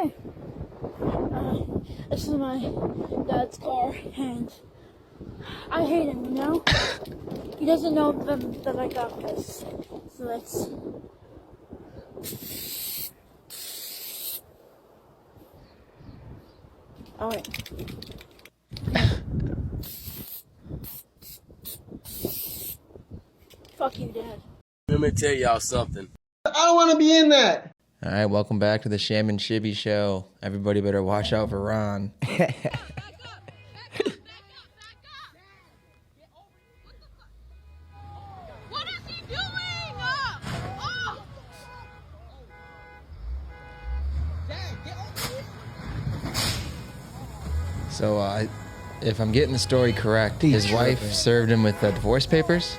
Hey, this is my dad's car, and I hate him, you know? He doesn't know that I got this. So let's... Oh, wait. Fuck you, Dad. Let me tell y'all something. I don't want to be in that. All right, welcome back to the Sham and Shibby show. Everybody better watch out for Ron. What is he doing? So, if I'm getting the story correct, his wife served him with the divorce papers.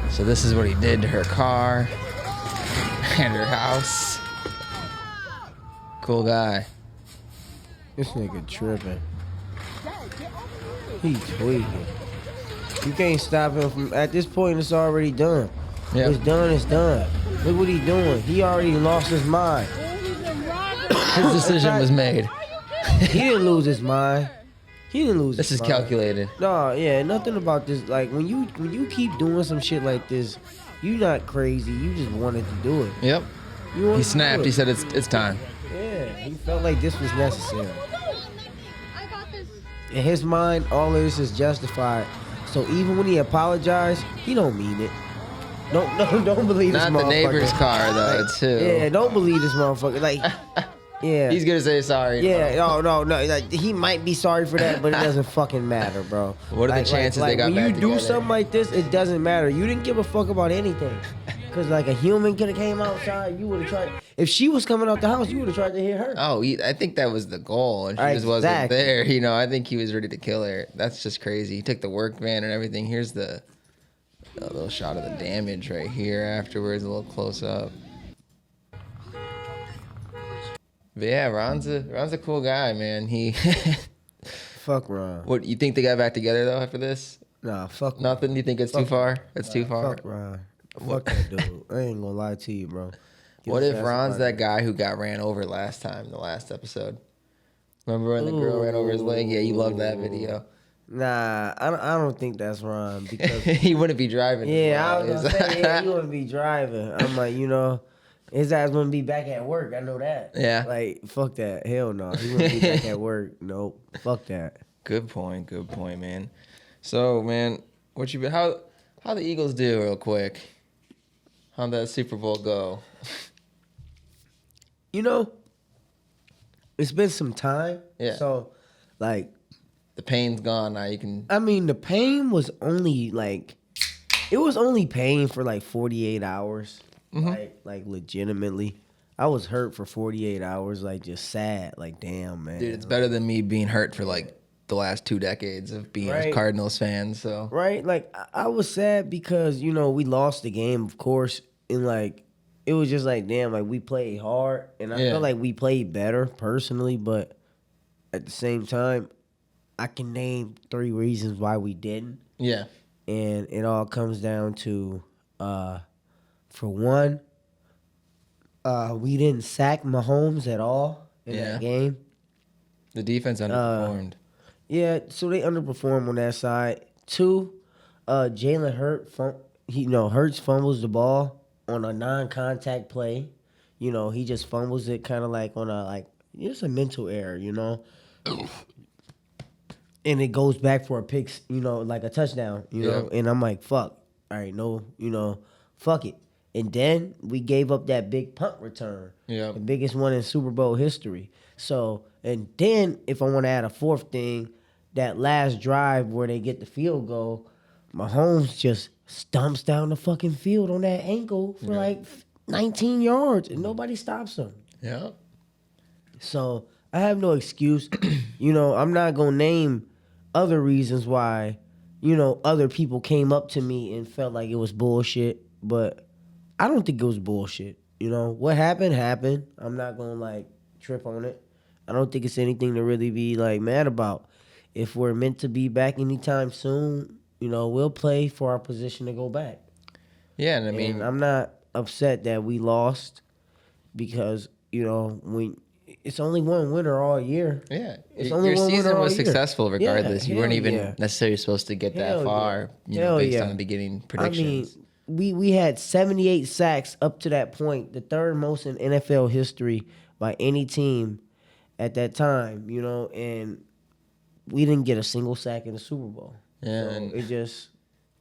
So this is what he did to her car and her house. Cool guy. This nigga tripping. He tweaking. You can't stop him from. At this point, it's already done. Yep. It's done. It's done. Look what he's doing. He already lost his mind. His decision was made. He didn't lose his mind. He didn't lose. This his is mind. calculated. No, yeah, nothing about this. Like when you keep doing some shit like this, you not crazy. You just wanted to do it. Yep. You wanted He to snapped. do He it. said it's time. Yeah, he felt like this was necessary. I got this. In his mind, all of this is justified. So even when he apologized, he don't mean it. Don't believe this Not motherfucker. the neighbor's car though, too. Yeah, don't believe this motherfucker. Like, yeah. He's gonna say sorry. Yeah, no. Like, he might be sorry for that, but it doesn't fucking matter, bro. What are the chances they got when back you do together? something like this, it doesn't matter. You didn't give a fuck about anything. Cause like a human could have came outside, you would have tried. If she was coming out the house, you would have tried to hit her. Oh, I think that was the goal, and she just wasn't Exactly. there. You know, I think he was ready to kill her. That's just crazy. He took the work van and everything. Here's a little shot of the damage right here afterwards, a little close up. But yeah, Ron's a cool guy, man. He. Fuck Ron. What you think they got back together though after this? Nah, fuck. Nothing. You think it's too far? It's too far. Fuck Ron. Fuck that dude. I ain't gonna lie to you, bro. What if Ron's that guy who got ran over last time, the last episode? Remember when the girl ran over his leg? Yeah, you loved that video. Nah, I don't think that's Ron because He wouldn't be driving. yeah, I was gonna say yeah, he wouldn't be driving. I'm like, his ass wouldn't be back at work. I know that. Yeah. Like, fuck that. Hell no. He wouldn't be back at work. Nope. Fuck that. Good point, man. So, man, what you been? How the Eagles do real quick? How'd that Super Bowl go? It's been some time. Yeah. So, like, The pain's gone now. You can. I mean, the pain was only like, it was only pain for like 48 hours. Like legitimately. I was hurt for 48 hours, like just sad. Like, damn, man. Dude, it's better than me being hurt for like the last 2 decades of being a Right. Cardinals fan. So. Right? Like, I was sad because, we lost the game, of course. And like, it was just like, damn, like we played hard. And I Yeah. felt like we played better personally. But at the same time, I can name 3 reasons why we didn't. Yeah. And it all comes down to, for one, we didn't sack Mahomes at all in Yeah. that game. The defense underperformed. Yeah, so they underperformed on that side. 2, Jalen Hurts fumbles the ball on a non-contact play. He just fumbles it kind of like on it's a mental error, And it goes back for a pick, like a touchdown, Yeah. And I'm like, fuck. All right, no, fuck it. And then we gave up that big punt return. Yeah. The biggest one in Super Bowl history. So, and then if I want to add a 4th thing, that last drive where they get the field goal, Mahomes just stumps down the fucking field on that ankle for like 19 yards and nobody stops him. Yeah. So I have no excuse. I'm not going to name other reasons why, other people came up to me and felt like it was bullshit, but I don't think it was bullshit. What happened, happened. I'm not going to trip on it. I don't think it's anything to really be mad about. If we're meant to be back anytime soon, we'll play for our position to go back. Yeah, and I mean, And I'm not upset that we lost because, when it's only one winner all year. Yeah, It's only your one season winner all was year. successful regardless. Yeah, you weren't hell even yeah. necessarily supposed to get Hell that far, Hell based yeah. on the beginning I mean, predictions. we had 78 sacks up to that point, the third most in NFL history by any team at that time, and we didn't get a single sack in the Super Bowl. Yeah, So and it just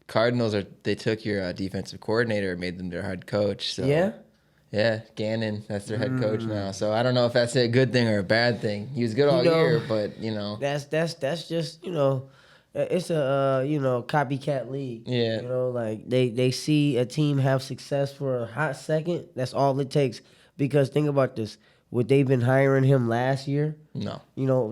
Cardinals they took your defensive coordinator and made them their head coach. So yeah. yeah, Gannon, that's their head coach now. So I don't know if that's a good thing or a bad thing. He was good all year, but That's just it's a copycat league. Yeah. Like they see a team have success for a hot second. That's all it takes. Because think about this: would they been hiring him last year? No.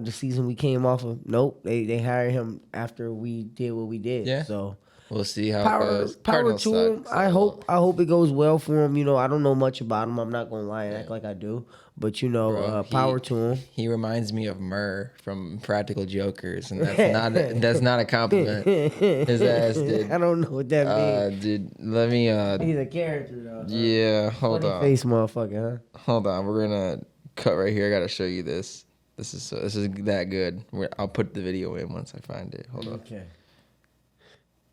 The season we came off of. Nope. They hired him after we did what we did. Yeah. So We'll see how it power goes. power Cardinals to suck, him. so- I hope it goes well for him. I don't know much about him. I'm not gonna lie and act like I do. But Bro, power to him. He reminds me of Murr from Practical Jokers, and that's not a compliment. His ass did. I don't know what that means. Dude, let me. He's a character though. Yeah, hold Funny on. face motherfucker, huh? Hold on, we're gonna cut right here. I gotta show you this. This is that good. I'll put the video in once I find it. Hold on. Okay.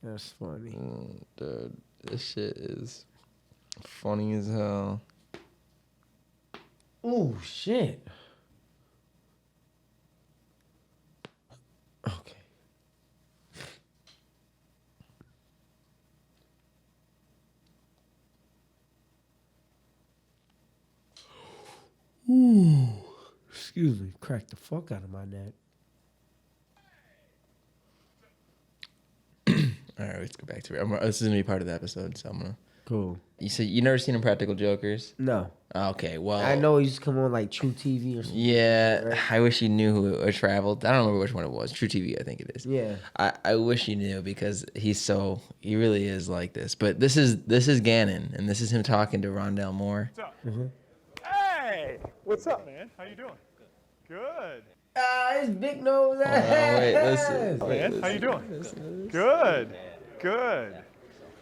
That's funny. Dude, this shit is funny as hell. Oh shit. Okay. Ooh. Excuse me. Cracked the fuck out of my neck. All right, let's go back to it. This is gonna be part of the episode, so I'm gonna. Cool. You said you never seen Impractical Jokers? No. Okay, well. I know he used to come on like True TV or something. Yeah, right? I wish you knew who it traveled. I don't remember which one it was. True TV, I think it is. Yeah. I wish you knew because he really is like this. But this is Gannon, and this is him talking to Rondell Moore. What's up? Hey, what's up, man? How you doing? Good. His big nose ass. Wait, listen. Man, how you doing? Good. Good.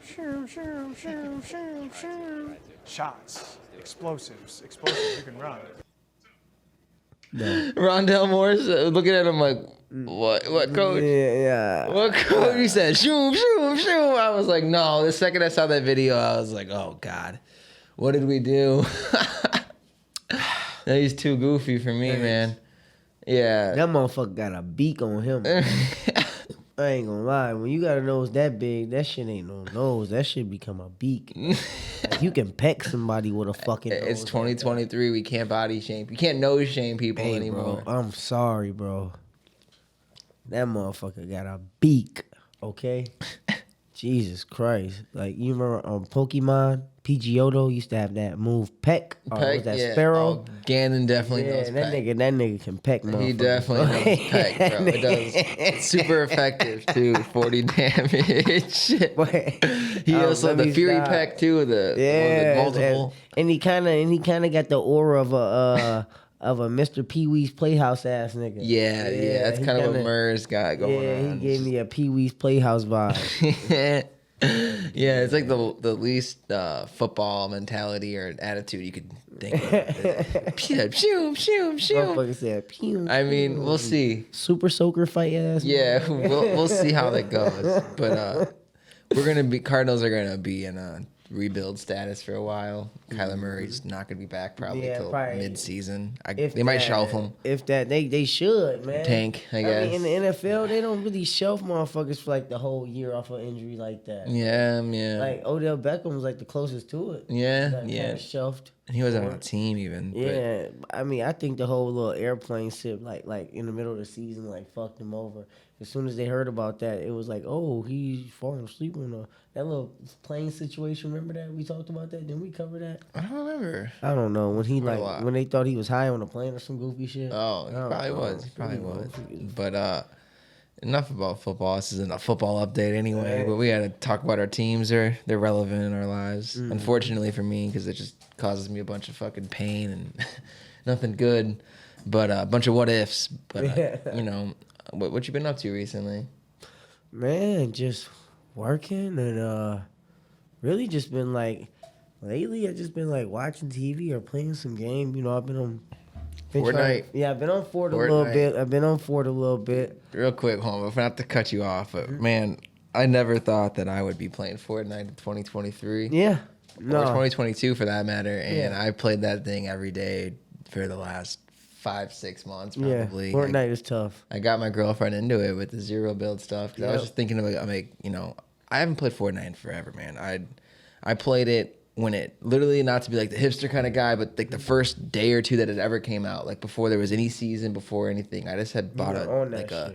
Shoo, shoo, shoo, shoo, shoo. Shots, explosives. You can run. Rondell Moore's looking at him like, what, coach? Yeah. What coach? He said, shoom, shoom, shoom. I was like, no. The second I saw that video, I was like, oh God, what did we do? He's too goofy for me, man. Yeah. That motherfucker got a beak on him. I ain't gonna lie. When you got a nose that big, that shit ain't no nose. That shit become a beak. Like, you can peck somebody with a fucking nose. It's 2023. We can't body shame. You can't nose shame people Hey, anymore. bro, I'm sorry, bro. That motherfucker got a beak, okay? Jesus Christ. Like, you remember on Pokemon, Pidgeotto used to have that move, Peck. Or was that yeah. Sparrow? Oh, Gannon definitely Yeah, knows that Peck. nigga can peck, motherfucker. He definitely knows Peck, bro. It does. It's super effective, too. 40 damage. He also let the me Fury stop. Peck, too. The Yeah, multiple. and he kind of got the aura of a Mr. Pee Wee's Playhouse ass nigga. Yeah. That's he kind of what kinda- Murr's got going Yeah, on. he gave me a Pee Wee's Playhouse vibe. Yeah, it's like the least football mentality or attitude you could think of. Shoom, shoom, shoom. Motherfucker said, pew. I mean, we'll see. Super soaker fight ass. Yeah, we'll see how that goes. But Cardinals are gonna be in a rebuild status for a while. Kyler Murray's not gonna be back probably till probably. mid-season. If They might that- shelf him. If that, they should, man. Tank, I guess. mean, in the NFL, they don't really shelf motherfuckers for like the whole year off of injury like that. Yeah. Like Odell Beckham was like the closest to it. Yeah, That yeah. kinda shelved. He wasn't on a team even. but- Yeah, I mean, I think the whole little airplane ship, like in the middle of the season, like fucked him over. As soon as they heard about that, it was like, oh, he's falling asleep on that little plane situation. Remember that we talked about that? Didn't we cover that? I don't remember. I don't know when he Heard a lot. when they thought he was high on a plane or some goofy shit. Oh, he I don't probably know. was. He probably Who was. knows? But enough about football. This isn't a football update anyway. Right. But we got to talk about our teams. They're relevant in our lives. Unfortunately for me, because it just causes me a bunch of fucking pain and nothing good. But a bunch of what ifs. But what you been up to recently? Man, just working and really just been like lately. I just been like watching TV or playing some game. I've been on Fortnite. Yeah, I've been on Fort a little Fortnite. bit. Real quick, home. If not to cut you off, but man, I never thought that I would be playing Fortnite in 2023. Yeah. Or No. 2022 for that matter. And Yeah. I played that thing every day for the last 5-6 months probably. Yeah. Fortnite is tough. I got my girlfriend into it with the zero build stuff because I was just thinking of I haven't played Fortnite in forever, man. I played it when it literally, not to be like the hipster kind of guy, but like the first day or two that it ever came out, like before there was any season, before anything. I just had bought a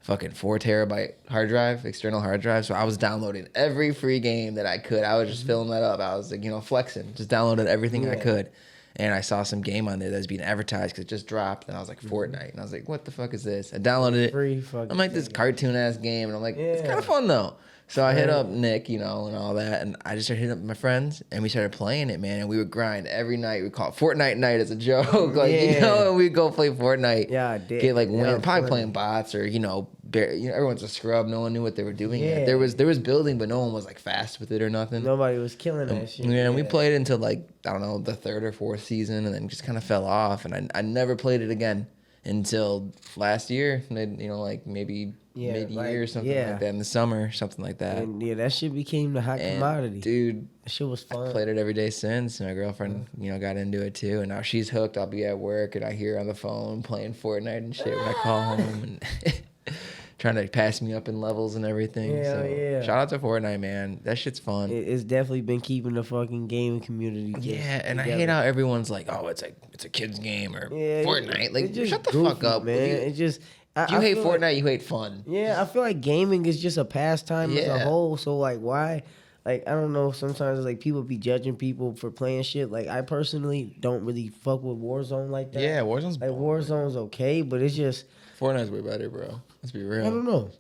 fucking 4 terabyte hard drive, external hard drive. So I was downloading every free game that I could. I was just filling that up. I was like, flexing, just downloading everything I could. And I saw some game on there that's being advertised because it just dropped. And I was like, Fortnite. And I was like, what the fuck is this? I downloaded it. Free fucking I'm like, this cartoon ass game. And I'm like, it's kind of fun though. So I hit up Nick, and all that. And I just started hitting up my friends. And we started playing it, man. And we would grind every night. We'd call it Fortnite night as a joke. And we'd go play Fortnite. Yeah, I did. Get probably playing bots or, everyone's a scrub. No one knew what they were doing yet. There was building, but no one was like fast with it or nothing. Nobody was killing that shit. Yeah, and we played it until like, I don't know, the 3rd or 4th season, and then just kind of fell off. And I never played it again until last year, like maybe mid-year or something like that in the summer, something like that. And that shit became the hot commodity. Dude, that shit was fun. I played it every day since. My girlfriend, got into it too, and now she's hooked. I'll be at work and I hear her on the phone playing Fortnite and shit when I call home and trying to pass me up in levels and everything. Shout out to Fortnite, man. That shit's fun. It's definitely been keeping the fucking gaming community. And I hate how everyone's like, oh, it's a kid's game or Fortnite. Like, shut the fuck up, man. It just. If you hate Fortnite, you hate fun. Yeah, I feel like gaming is just a pastime as a whole. So like, why? Like, I don't know. Sometimes it's like people be judging people for playing shit. Like, I personally don't really fuck with Warzone like that. Yeah, Warzone's like Warzone's okay, but it's just Fortnite's way better, bro. Let's be real. I don't know.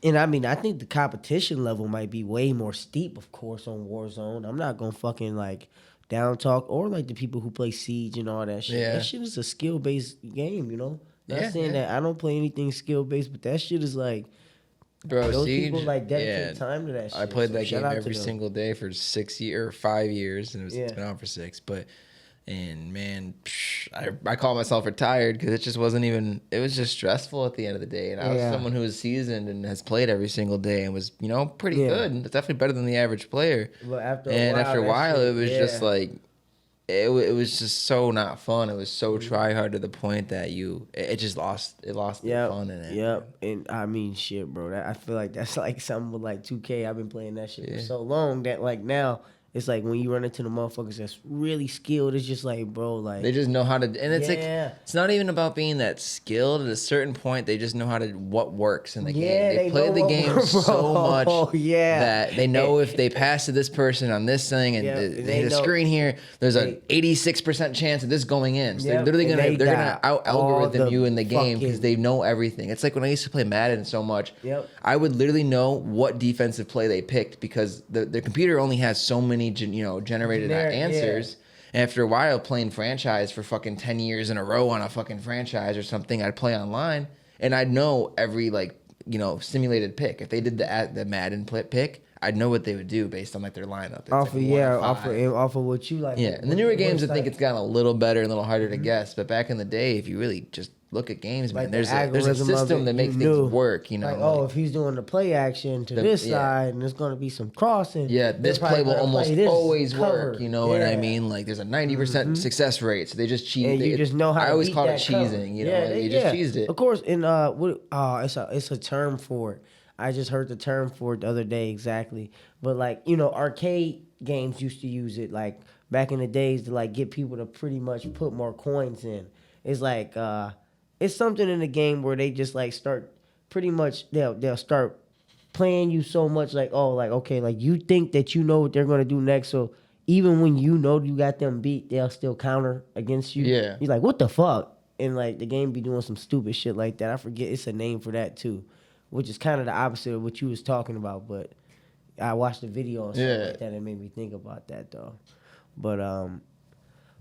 And I mean, I think the competition level might be way more steep, of course, on Warzone. I'm not gonna fucking like down talk or like the people who play Siege and all that shit. Yeah. That shit is a skill based game, Not saying that I don't play anything skill based, but that shit is like, bro, those Siege, people like dedicate time to that shit. I played that shout game out to every them. single day for 5 years, and it's been out for 6. And man, I call myself retired because it just wasn't even. It was just stressful at the end of the day. And I was someone who was seasoned and has played every single day and was pretty good. It's definitely better than the average player. But after a while, it was just like. It was just so not fun. It was so try hard to the point that it just lost the fun in it. Yep. And I mean, shit, bro. I feel like that's like something with like 2K. I've been playing that shit for so long that like now it's like when you run into the motherfuckers that's really skilled, it's just like, bro, like they just know how to, and it's like it's not even about being that skilled. At a certain point, they just know what works in the game. They play the game so much that they know if they pass to this person on this thing and they hit a screen here, there's an 86% chance of this going in. So they're literally they're gonna out algorithm you in the game because they know everything. It's like when I used to play Madden so much, I would literally know what defensive play they picked because the computer only has so many generated answers. And after a while playing franchise for fucking 10 years in a row on a fucking franchise or something, I'd play online and I'd know every simulated pick. If they did the Madden pick, I'd know what they would do based on like their lineup. It's off of what you like. Yeah, and the newer games, I think it's gotten a little better, and a little harder to guess. But back in the day, if you really just look at games, man, there's a system that makes things work. If he's doing the play action to this side, and there's going to be some crossing. Yeah, this play will almost always work. You know what I mean? Like there's a 90% success rate, so they just cheat. And you just know how. I always call it cheesing. You just cheesed it. Of course, and it's a term for it. I just heard the term for it the other day exactly. But like, arcade games used to use it like back in the days to like get people to pretty much put more coins in. It's like it's something in the game where they just like start pretty much they'll start playing you so much like, oh, like okay, like you think that you know what they're gonna do next, so even when you know you got them beat, they'll still counter against you. Yeah. You're like, what the fuck? And like the game be doing some stupid shit like that. I forget it's a name for that too. Which is kind of the opposite of what you was talking about, but I watched the video and stuff like that and it made me think about that though. But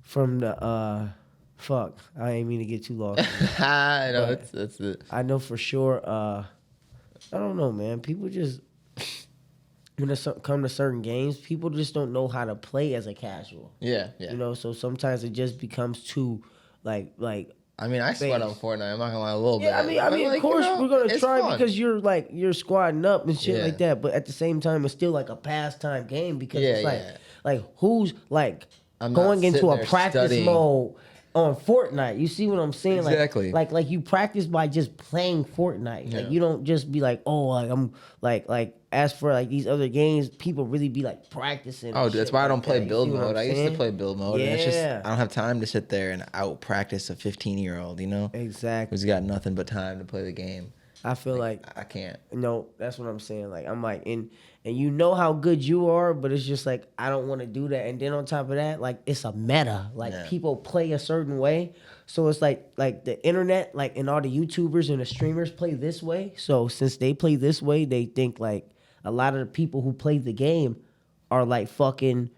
from the fuck, I ain't mean to get too lost. I know that's it. I know for sure. I don't know, man. People just when it come to certain games, people just don't know how to play as a casual. Yeah. So sometimes it just becomes too like. I mean, I sweat on Fortnite. I'm not gonna lie, a little Yeah, bit. I mean, But, of course we're gonna it's try fun. because you're squatting up and shit Yeah. like that. But at the same time, it's still like a pastime game because Yeah, it's yeah. like who's like I'm not going into sitting a there practice studying. mode on Fortnite. You see what I'm saying? Exactly. Like you practice by just playing Fortnite. Yeah. Like you don't just be like, oh, like I'm like as for like these other games, people really be like practicing. Oh, and dude, that's shit why I like don't play that. You build see what mode. I'm I used to saying? play build mode, and it's just Yeah. I don't have time to sit there and out practice a 15-year-old. You know, Exactly. who's got nothing but time to play the game. I feel like I can't. no, that's what I'm saying. Like I'm like, and you know how good you are, but it's just like I don't want to do that. And then on top of that, like it's a meta. Like Yeah. people play a certain way, so it's like the internet, like and all the YouTubers and the streamers play this way. So since they play this way, they think like a lot of the people who play the game are like fucking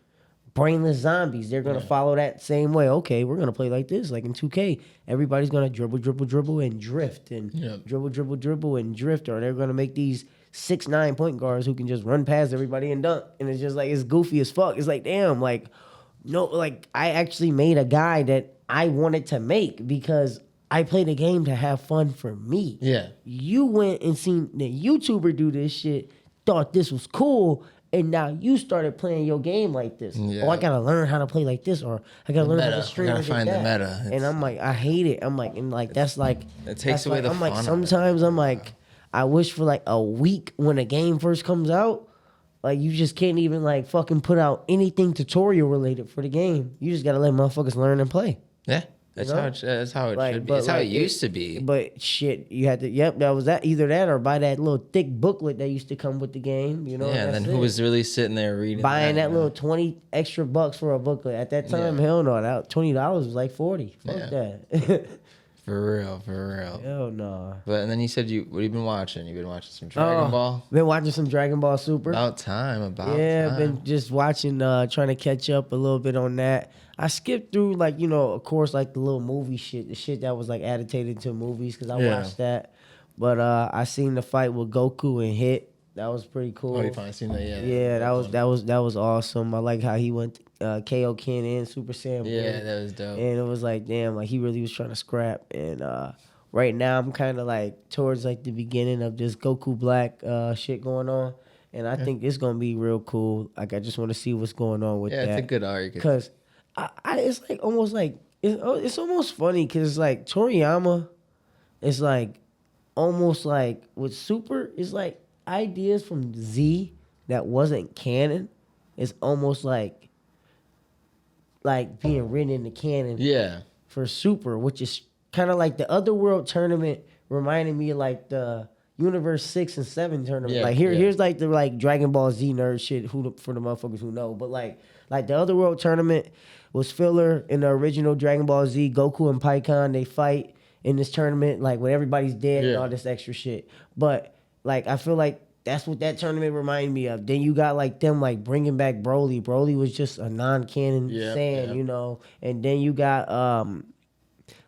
brainless zombies. They're gonna follow that same way. Okay, we're gonna play like this, like in 2K. Everybody's gonna dribble and drift and Yep. dribble and drift, or they're gonna make these 6'9" point guards who can just run past everybody and dunk. And it's just like it's goofy as fuck. It's like damn, like no, like I actually made a guy that I wanted to make because I played a game to have fun for me. Yeah. You went and seen the YouTuber do this shit, thought this was cool, and now you started playing your game like this. Yeah. Oh, I gotta learn how to play like this, or I gotta learn how meta. to stream I gotta like find the that. meta. And I'm like, I hate it. I'm like, and like that's like It takes that's away like, the I'm like, fun of it. sometimes I'm like, I wish for like a week when a game first comes out, like you just can't even like fucking put out anything tutorial related for the game. You just gotta let motherfuckers learn and play. Yeah. That's You know? how it Like, should be. but It's how it like, used to be. But shit, you had to. Yep, that was that. Either that or buy that little thick booklet that used to come with the game. You know. Yeah, and then that's who it. was really sitting there reading buying that you know? little 20 extra bucks for a booklet at that time? Yeah. Hell no, that $20 was like 40. Fuck Yeah. that. For real. Hell no. But and then you said what have you been watching? You've been watching some Dragon Ball? Been watching some Dragon Ball Super. About time. Yeah, been just watching, trying to catch up a little bit on that. I skipped through, like, you know, of course, like the little movie shit, the shit that was like adapted to movies, because I watched that. But I seen the fight with Goku and Hit. That was pretty cool. Oh, you finally seen that? Yeah. Yeah, that was awesome. I like how he went KO Ken and Super Saiyan. Yeah, Blue. that was dope. And it was like, damn, like he really was trying to scrap. And right now I'm kind of like towards like the beginning of this Goku Black shit going on. And I think it's gonna be real cool. Like I just want to see what's going on with that. Yeah, it's a good arc. Cause it's like almost like it's almost funny because like Toriyama is like almost like with Super is like ideas from Z that wasn't canon. It's almost like being written in the canon Yeah. for Super, which is kind of like the Otherworld tournament reminded me of like the Universe 6 and 7 tournament. Yeah, Like here's like the like Dragon Ball Z nerd shit for the motherfuckers who know. But like the Otherworld tournament was filler in the original Dragon Ball Z. Goku and Pikkon, they fight in this tournament like when everybody's dead and Yeah. all this extra shit. But like I feel like that's what that tournament reminded me of. Then you got like them like bringing back Broly. Broly was just a non-canon Yep, Saiyan, yep. you know. And then you got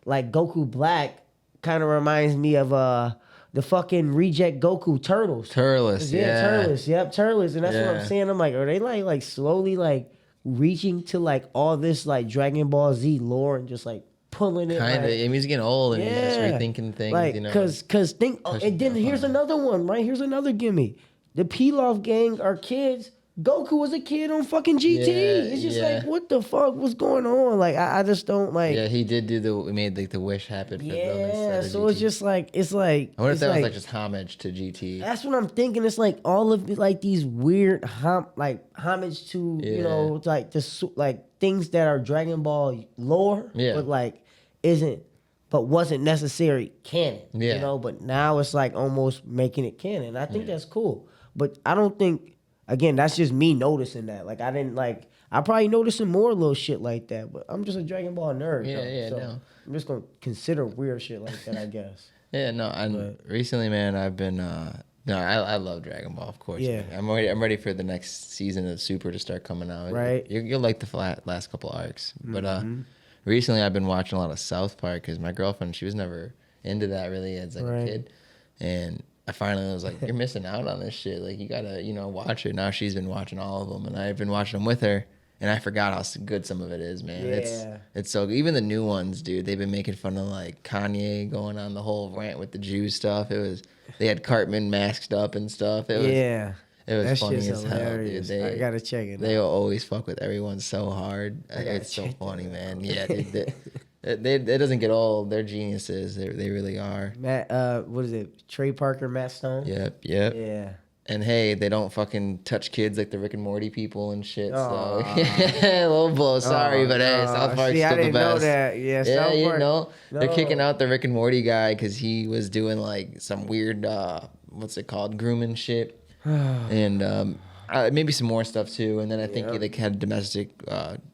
like Goku Black kind of reminds me of the fucking reject Goku Turtles. Turles. Yeah. Turles. Yep, Turles. And that's what Yeah. I'm saying. I'm like, are they like slowly like reaching to like all this like Dragon Ball Z lore and just like pulling it? Kind of. like, I mean, he's getting old and he's just Yeah. rethinking things, like, you know. cause think, and then here's another one, right? Here's another gimme. The Pilaf gang are kids. Goku was a kid on fucking GT. Yeah, It's just yeah. like, what the fuck was going on? Like, I just don't like. Yeah, he did we made like the wish happen for them Yeah, instead of so it's GT. just like it's like. I wonder if it's that was like just homage to GT. That's what I'm thinking. It's like all of it, like these weird homage to you Yeah. know like like things that are Dragon Ball lore, Yeah. but like wasn't necessary canon. Yeah. You know, but now it's like almost making it canon. I think that's cool, but I don't think. Again, that's just me noticing that. Like I didn't like. I probably noticing more little shit like that, but I'm just a Dragon Ball nerd. Yeah, though, yeah, so no. I'm just gonna consider weird shit like that, I guess. Yeah, no, and recently, man, I've been I love Dragon Ball, of course. Yeah. man. I'm ready for the next season of Super to start coming out. Right. You'll like the last couple arcs, but recently I've been watching a lot of South Park because my girlfriend, she was never into that really as like Right. a kid, and I finally was like, you're missing out on this shit. Like you gotta watch it. Now she's been watching all of them, and I've been watching them with her. And I forgot how good some of it is, man. Yeah. It's so good. Even the new ones, dude. They've been making fun of like Kanye going on the whole rant with the Jew stuff. They had Cartman masked up and stuff. It was That funny shit's as hell, hilarious. dude. I gotta check it They out. will always fuck with everyone so hard. It's so check funny, man. Yeah, dude. It doesn't get old. They're geniuses. They really are. Matt, what is it? Trey Parker, Matt Stone. Yep. Yeah. And hey, they don't fucking touch kids like the Rick and Morty people and shit. So Aw. low blow. Sorry, but hey, South Park's See, I still the didn't know best. that. Yeah, Yeah, South you Park. know they're No. kicking out the Rick and Morty guy because he was doing like some weird, what's it called, grooming shit, and maybe some more stuff too. And then I think he like had a domestic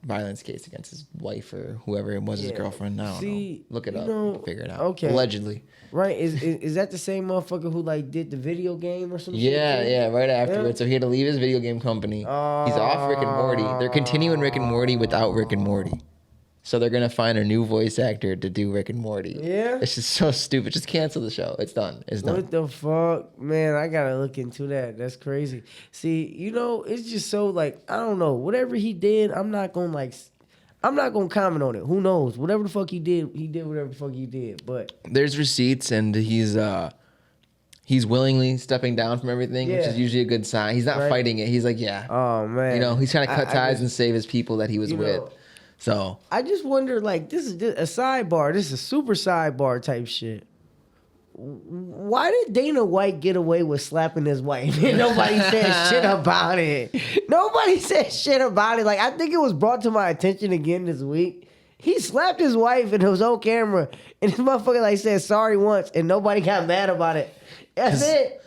violence case against his wife or whoever it was, his girlfriend. I don't know. Look it up. You can figure it out. Okay. Allegedly. Right? Is that the same motherfucker who like did the video game or something? Yeah, right afterwards. So he had to leave his video game company. He's off Rick and Morty. They're continuing Rick and Morty without Rick and Morty. So they're gonna find a new voice actor to do Rick and Morty. Yeah? It's just so stupid. Just cancel the show. It's done. It's done. What the fuck? Man, I gotta look into that. That's crazy. See, it's just so like, I don't know. Whatever he did, I'm not gonna comment on it. Who knows? Whatever the fuck he did whatever the fuck he did. But There's receipts, and he's willingly stepping down from everything, which Yeah. is usually a good sign. He's not Right. fighting it. He's like, yeah. oh man. He's trying to cut I ties just- and save his people that he was with. know, So I just wonder, like, this is just a sidebar. This is a super sidebar type shit. Why did Dana White get away with slapping his wife? And nobody said shit about it. Nobody said shit about it. Like, I think it was brought to my attention again this week. He slapped his wife in his own camera, and this motherfucker like said sorry once, and nobody got mad about it. That's it.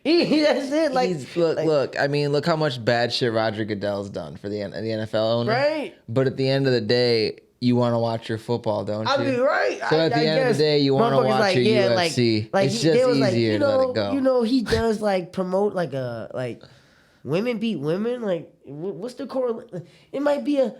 That's it. Like, look. I mean, look how much bad shit Roger Goodell's done for the NFL owner. Right. But at the end of the day, you want to watch your football, don't you? I mean, right. So at the end of the day, you want to watch your UFC. Like, it's they just was easier to let it go. He does like promote like women beat women. Like, what's the correlation? It might be a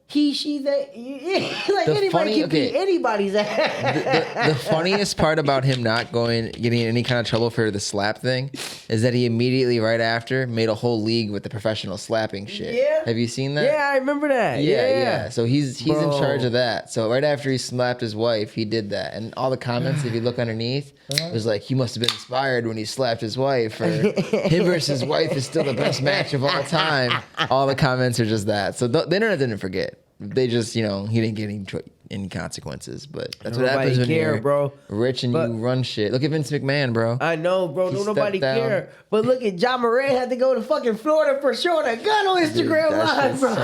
he, she, they. Like The anybody can beat anybody's ass. The funniest part about him not getting in any kind of trouble for the slap thing is that he immediately right after made a whole league with the professional slapping shit. Yeah. Have you seen that? Yeah, I remember that. Yeah. So he's in Bro. charge of that. So right after he slapped his wife, he did that. And all the comments, if you look underneath, it was like, he must have been inspired when he slapped his wife. Or him versus his wife is still the best match of all time. All the comments are just that. So the internet didn't forget. They just, he didn't get any consequences. But that's what happens when you're rich and you run shit. Look at Vince McMahon, bro. I know, bro. He Don't nobody stepped down. care. But look at John Moran had to go to fucking Florida for showing a gun on Instagram Live, bro.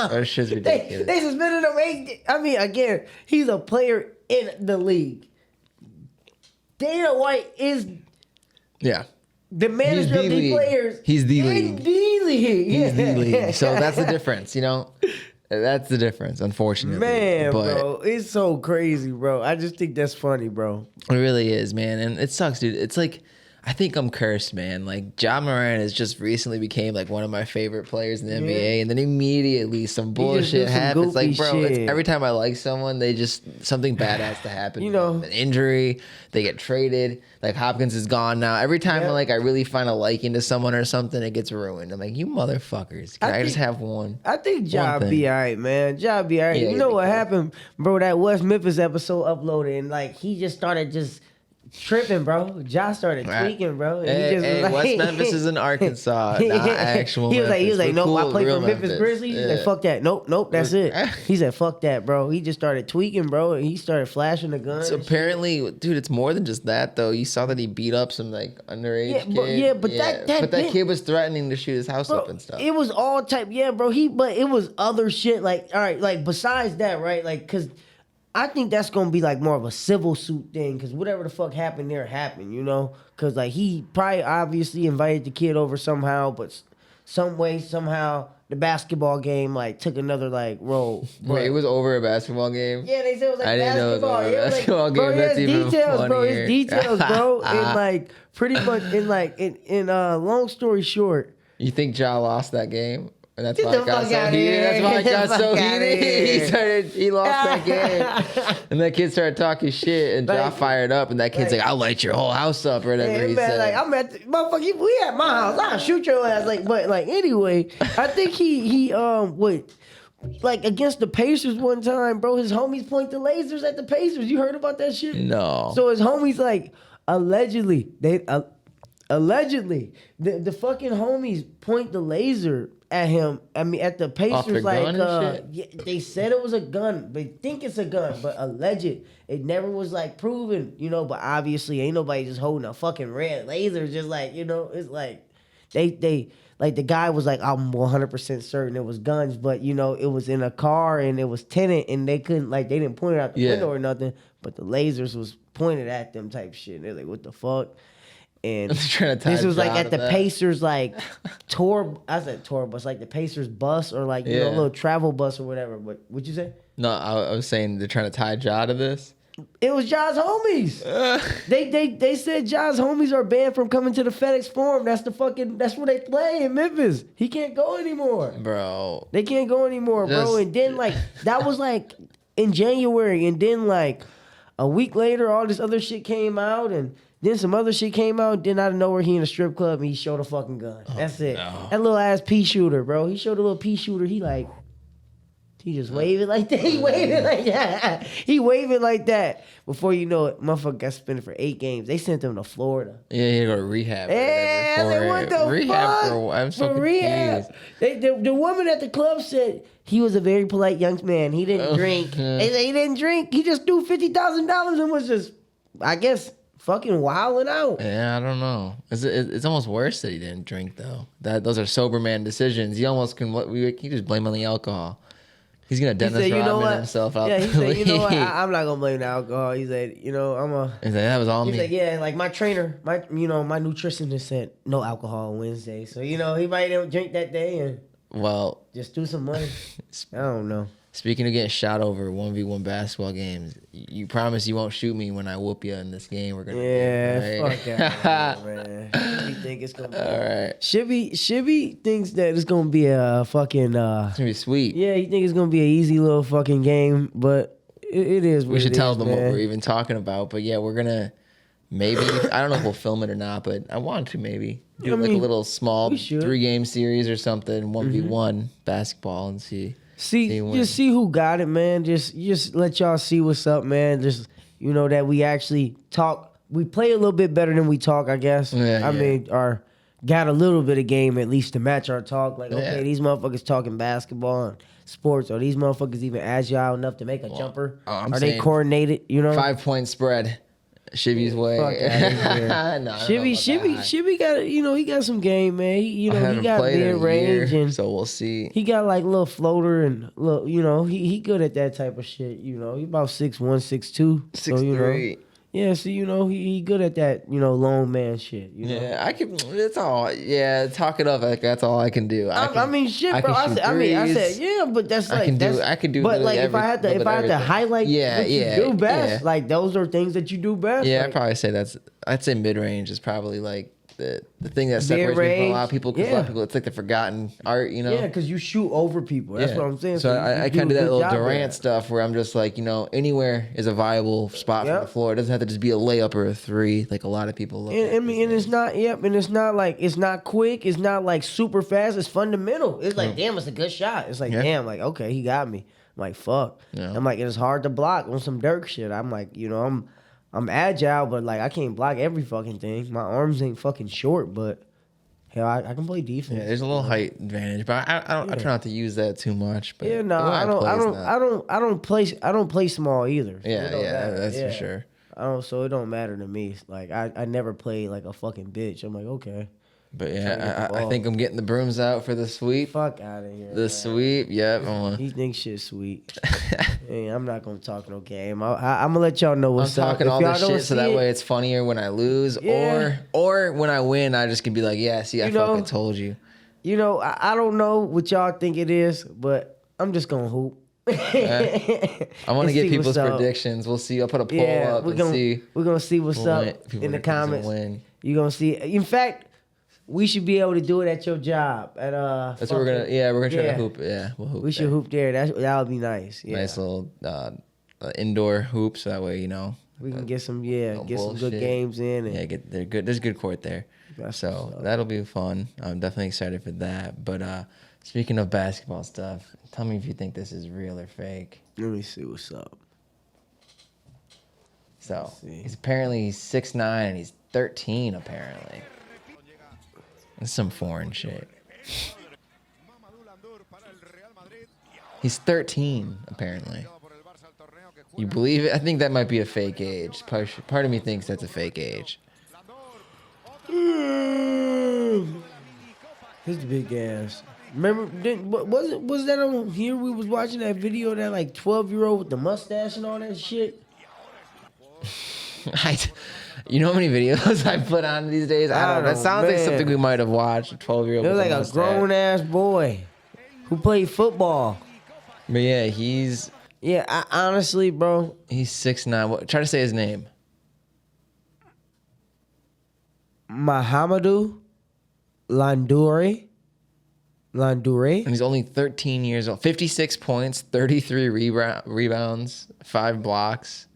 That shit's ridiculous. They suspended him. I mean, again, he's a player in the league. Dana White is Yeah. the manager of the league. players. He's the in league. the league. He's the league. So that's the difference, That's the difference, unfortunately. Man, but bro, it's so crazy, bro. I just think that's funny, bro. It really is, man. And it sucks, dude. It's like, I think I'm cursed, man. Like, Ja Morant has just recently became like one of my favorite players in the NBA, and then immediately some bullshit some happens. Like, goofy bro, shit. every time I like someone, something bad has to happen. An injury, they get traded. Like Hopkins is gone now. Every time I really find a liking to someone or something, it gets ruined. I'm like, you motherfuckers. Can I just have one? I think Ja One thing. be alright, man. Ja be alright. Yeah, You know he'll be what cool. happened, bro? That West Memphis episode uploaded, and like he just started tripping, bro. Ja started Right. tweaking, bro. And Hey, he just was like, West Memphis is in Arkansas, not actual He was Memphis. like, We're nope, cool, I play for real Memphis Grizzlies. He's like, Yeah. fuck that. Nope, that's it. He said, fuck that, bro. He just started tweaking, bro, and he started flashing the gun. So apparently, dude, it's more than just that, though. You saw that he beat up some like underage kid. but that but that bit- kid was threatening to shoot his house Bro, up and stuff. it was all type, bro. But it was other shit. Like, all right, like besides that, right? Like, cause I think that's gonna be like more of a civil suit thing. Cause whatever the fuck happened there happened, Cause like he probably obviously invited the kid over somehow, but some way somehow the basketball game like took another like role. Wait, it was over a basketball game. Yeah, they said it was like I didn't know it was basketball. over a It was like, basketball bro, game. That's it's even details, bro. funnier. It's details, bro. And like pretty much in long story short. You think Ja lost that game? And that's Get why the I got fuck so outta heated. here. That's why I Get got the so fuck outta heated. here. He lost that game. And that kid started talking shit, and Ja Like- fired up, and that kid's like, I'll light your whole house up, or whatever Yeah, he man, said. like I'm at the, motherfucker. We at my house. I'll shoot your ass. Like, but like anyway, I think he what, like against the Pacers one time, bro. His homies point the lasers at the Pacers. You heard about that shit? No. So his homies like allegedly the fucking homies point the laser at him. I mean at the Pacers. Off their like gun and yeah, they said it was a gun. They think it's a gun, but alleged. It never was like proven, you know. But obviously, ain't nobody just holding a fucking red laser. Just like, you know, it's like they like the guy was like, I'm 100% certain it was guns, but you know, it was in a car and it was tenant, and they couldn't like they didn't point it out the window or nothing, but the lasers was pointed at them type shit. And they're like, what the fuck? And Trying to tie this was like Ja at to the that. Pacers like tour. I said tour bus, like the Pacers bus or like you know a little travel bus or whatever. But what'd you say? No, I was saying they're trying to tie Ja to this. It was Ja's homies. They said Ja's homies are banned from coming to the FedEx Forum. That's where they play in Memphis. He can't go anymore. Bro. They can't go anymore, bro. Just- And then like that was like in January, and then like a week later, all this other shit came out, and then some other shit came out. Then out of nowhere, he in a strip club and he showed a fucking gun. That's it. no. That little ass pea shooter, bro. He showed a little pea shooter. He just waving like that. He waving like that. He waving like that. Before you know it, motherfucker got suspended for 8 games. They sent him to Florida. Yeah, he had to go to rehab. or Yeah, whatever like, for what the rehab fuck? for I'm so For rehab. confused. The woman at the club said he was a very polite young man. He didn't drink. They said he didn't drink. He just threw $50,000 and was just, I guess, fucking wilding out. Yeah, I don't know. It's almost worse that he didn't drink though. Those are sober man decisions. You almost can you just blame on the alcohol. He's gonna Dennis He said, Rodman himself out. Yeah, he the said, you know what? league. I'm not gonna blame the alcohol. He said, you know, He's like, that was all He's me. like, yeah, like my trainer, my nutritionist said no alcohol on Wednesday. So, you know, he might didn't drink that day and Well, just do some money. I don't know. speaking of getting shot over 1v1 basketball games, you promise you won't shoot me when I whoop you in this game. We're gonna Yeah, right? fuck that, man. You think it's gonna be All right, Shibby thinks that it's gonna be a fucking it's gonna be sweet. yeah, he think it's gonna be an easy little fucking game, but it is what We should it tell is, them what man. we're even talking about. But yeah, we're gonna maybe I don't know if we'll film it or not, but I want to maybe do I like a mean, little small we should. 3-game series or something, 1v1 basketball, and see. See, win. just see who got it, man. Just let y'all see what's up, man. Just you know that we actually talk. We play a little bit better than we talk, I guess. Yeah, I mean, got a little bit of game at least to match our talk. Like, okay, Yeah. these motherfuckers talking basketball and sports. Are these motherfuckers even agile enough to make a jumper? I'm Are they saying coordinated? You know, 5-point spread, Shibby's way. Fuck outta here. No, I don't know about that. Shibby got he got some game, man. He I he haven't got played in mid a range year, and so we'll see. he got like little floater and little, he good at that type of shit. You know, he about 6'1", 6'2". So, you know, 6'3". yeah. So he good at that. Lone man shit. You know. Yeah, I can. It's all. Yeah, talk it up. Like that's all I can do. I mean, shit, I bro. can shoot I said, threes. yeah, but that's like I can do. that's, I can do. But literally like, if I had to, everything. highlight Yeah, what yeah, you do best, yeah. like those are things that you do best. Yeah, like, I'd probably say I'd say mid range is probably like the thing that separates me from a lot of people. Because a lot of yeah. people, it's like the forgotten art. You know. yeah, because you shoot over people. That's Yeah. what I'm saying. So you I do kind of a do that good little job at Durant that. stuff where I'm just like, anywhere is a viable spot from Yep. the floor. It doesn't have to just be a layup or a 3, like a lot of people look at I mean, and these it's days. not. Yep, and it's not like it's not quick. It's not like super fast. It's fundamental. It's like, damn, it's a good shot. It's like, Yeah. damn, like okay, he got me. I'm like, fuck. Yeah. I'm like, it's hard to block on some Dirk shit. I'm like, I'm agile, but like I can't block every fucking thing. My arms ain't fucking short, but hell, I can play defense. Yeah, there's a little height advantage, but I try not to use that too much. But Yeah, no, the way I don't play small either. So Yeah, it don't matter. that's Yeah. for sure. So it don't matter to me. Like I never play like a fucking bitch. I'm like, okay, But Trying to get yeah, the I ball. think I'm getting the brooms out for the sweep. fuck out of here. The man. sweep, yep. I'm He thinks shit sweet. Hey, I'm not gonna talk no game. I'm gonna let y'all know what's up. talking If all y'all this don't shit so see that it, way it's funnier when I lose, Yeah. or when I win, I just can be like, yeah, see, I You know, fucking told you. I don't know what y'all think it is, but I'm just gonna hoop. I want to get people's predictions. We'll see. I'll put a poll up and see. We're gonna see what's who up win- people in the think is gonna comments. win. You're gonna see. In fact, we should be able to do it at your job. At That's what we're gonna. Yeah, we're gonna try to hoop. Yeah, we'll hoop. We should hoop there. That would be nice. Yeah. Nice little indoor hoops. That way, we can get some some good games in. And yeah, they're good. There's a good court there. So that'll be fun. I'm definitely excited for that. But speaking of basketball stuff, tell me if you think this is real or fake. Let me see what's up. So he's 6'9" and he's 13 apparently. That's some foreign shit. He's 13 apparently. You believe it? I think that might be a fake age. Part of me thinks that's a fake age. His big ass. Remember, was that on here? We was watching that video of that like 12-year-old with the mustache and all that shit. You know how many videos I put on these days? I don't know. That sounds like something we might have watched. A 12-year-old. It was like a grown ass boy who played football. But yeah, he's. Yeah, honestly, bro. He's 6'9". Try to say his name. Mahamadou Landoure. And he's only 13 years old. 56 points, 33 rebounds, 5 blocks,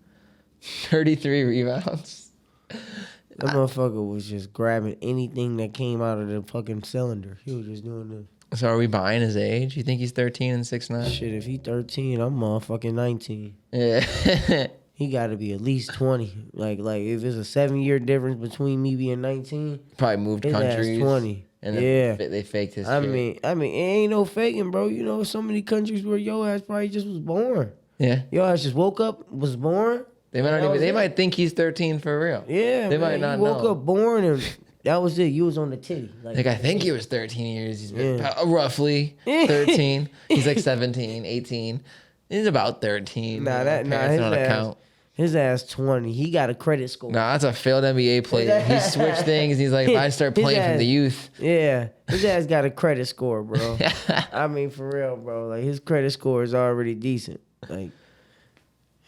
33 rebounds. That motherfucker was just grabbing anything that came out of the fucking cylinder. He was just doing this. So are we buying his age? You think he's 13 and 6'9"? Shit, if he 13, I'm motherfucking 19. Yeah. He got to be at least 20. Like if it's a 7-year difference between me being 19, probably moved his countries. Ass 20. And then they faked his shit. I mean, it ain't no faking, bro. You know, so many countries where your ass probably just was born. Yeah. Your ass just woke up, was born. They might think he's 13 for real. Yeah, they might not woke know. up born and that was it. You was on the titty. Like I think he was 13 years. He's been roughly 13. He's like 17, 18. He's about 13. His ass 20. He got a credit score. Nah, that's a failed NBA player. He switched things. He's like, if I start playing from the youth. Yeah, his ass got a credit score, bro. I mean, for real, bro. Like his credit score is already decent. Like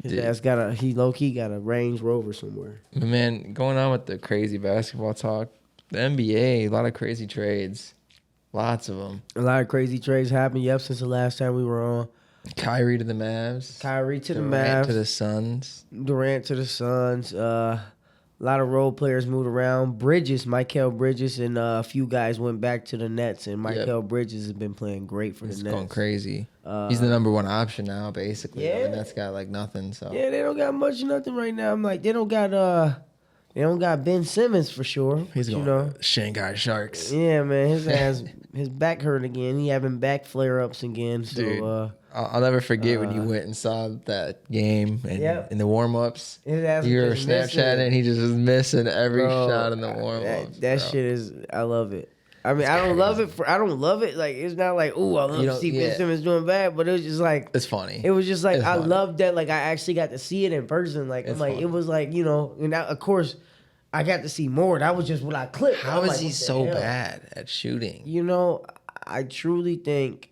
his ass he low key got a Range Rover somewhere. But man, going on with the crazy basketball talk, the NBA, a lot of crazy trades, lots of them. A lot of crazy trades happened. Yep, since the last time we were on. Kyrie to the Mavs. Durant to the Suns. Durant to the Suns. A lot of role players moved around. Mikal Bridges, and a few guys went back to the Nets, and Mikal Bridges has been playing great for the Nets. He's going crazy. He's the number one option now, basically. Yeah. The Nets got like nothing. So yeah, they don't got nothing right now. I'm like, they don't got Ben Simmons for sure. He's going Shanghai Sharks. Yeah, man, his back hurt again. He having back flare ups again. So. Dude. I'll never forget when you went and saw that game and in the warm-ups. You were Snapchatting and he just was missing every shot in the warm-ups. That shit is, I love it. I mean, I don't love it. Like, it's not like, ooh, I love to see Ben Simmons doing bad, but it was just like. It's funny. It was just like, I love that, like, I actually got to see it in person. Like, I'm like, it was like, and now, of course, I got to see more. That was just what I clipped. How is he so bad at shooting? I truly think.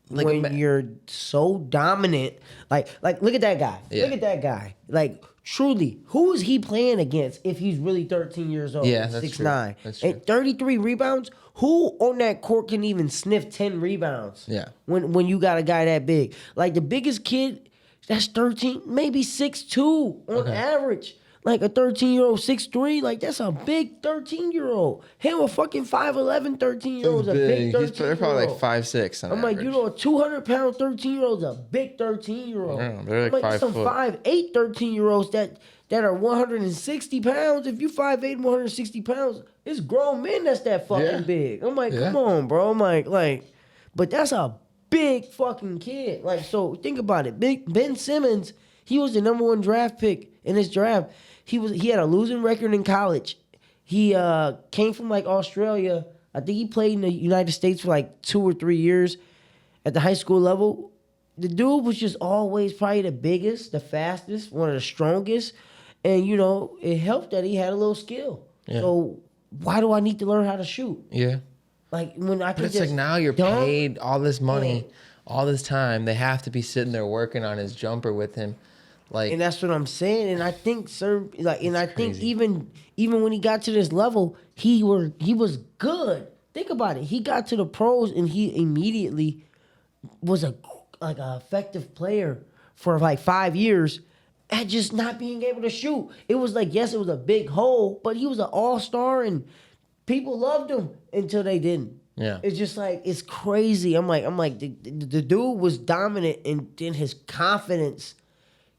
When you're so dominant, like look at that guy. Yeah. Look at that guy. Like truly, who is he playing against if he's really 13 years old? Yeah, that's 6'9". That's true. And 33 rebounds. Who on that court can even sniff 10 rebounds? Yeah. When you got a guy that big, like the biggest kid, that's 13, maybe 6'2" on average. Like a 13-year-old, 6'3", like that's a big 13-year-old. Him a fucking 5'11", 13-year-old's a big 13-year-old. They're probably like 5'6". I'm like, a 200-pound 13-year-old's a big 13-year-old. Yeah, they're like 5 some foot. 5'8" 13-year-olds that are 160 pounds. If you 5'8", 160 pounds, it's grown men that's that fucking big. I'm like, come on, bro. I'm like, but that's a big fucking kid. Like, so think about it. Ben Simmons, he was the number 1 draft pick in this draft. He had a losing record in college. He came from like Australia. I think he played in the United States for like 2 or 3 years at the high school level. The dude was just always probably the biggest, the fastest, one of the strongest. And, it helped that he had a little skill. Yeah. So why do I need to learn how to shoot? Yeah. Like when I could But it's like now you're paid all this money, all this time. They have to be sitting there working on his jumper with him. Like, And that's what I'm saying. And I think, sir, like, and I think crazy. even when he got to this level, he was good. Think about it. He got to the pros and he immediately was a effective player for like 5 years at just not being able to shoot. It was like, yes, it was a big hole, but he was an all-star and people loved him until they didn't. Yeah. It's just like, it's crazy. I'm like, the dude was dominant and then his confidence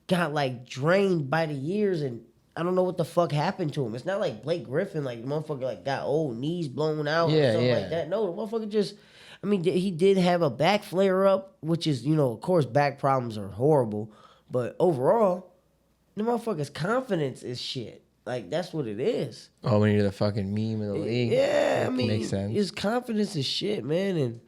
got like drained by the years, and I don't know what the fuck happened to him. It's not like Blake Griffin, like the motherfucker like got old knees blown out or something like that. No, the motherfucker just, I mean, he did have a back flare up, which is, of course, back problems are horrible, but overall, the motherfucker's confidence is shit. Like, that's what it is. oh, when you're the fucking meme of the league. Yeah, That I mean, makes sense. his confidence is shit, man, and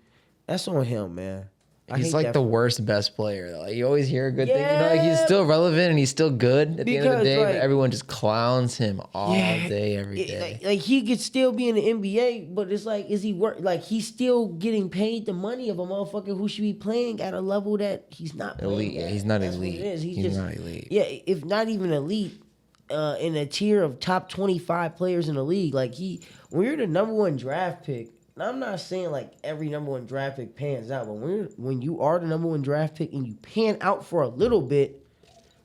that's on him, man. I He's hate like that the for- worst best player. Like, you always hear a good thing. Like, he's Yeah. still relevant and he's still good at the end of the Because, day, like- but everyone just clowns him all Yeah, day, every day. Like he could still be in the NBA, but it's like, is he work? Like he's still getting paid the money of a motherfucker who should be playing at a level that he's not playing Elite. at. Yeah, he's not That's what elite. it is. He's not elite. Yeah, if not even elite, in a tier of top 25 players in the league. Like when you're the number one draft pick. And I'm not saying like every number one draft pick pans out, but when you are the number one draft pick and you pan out for a little bit,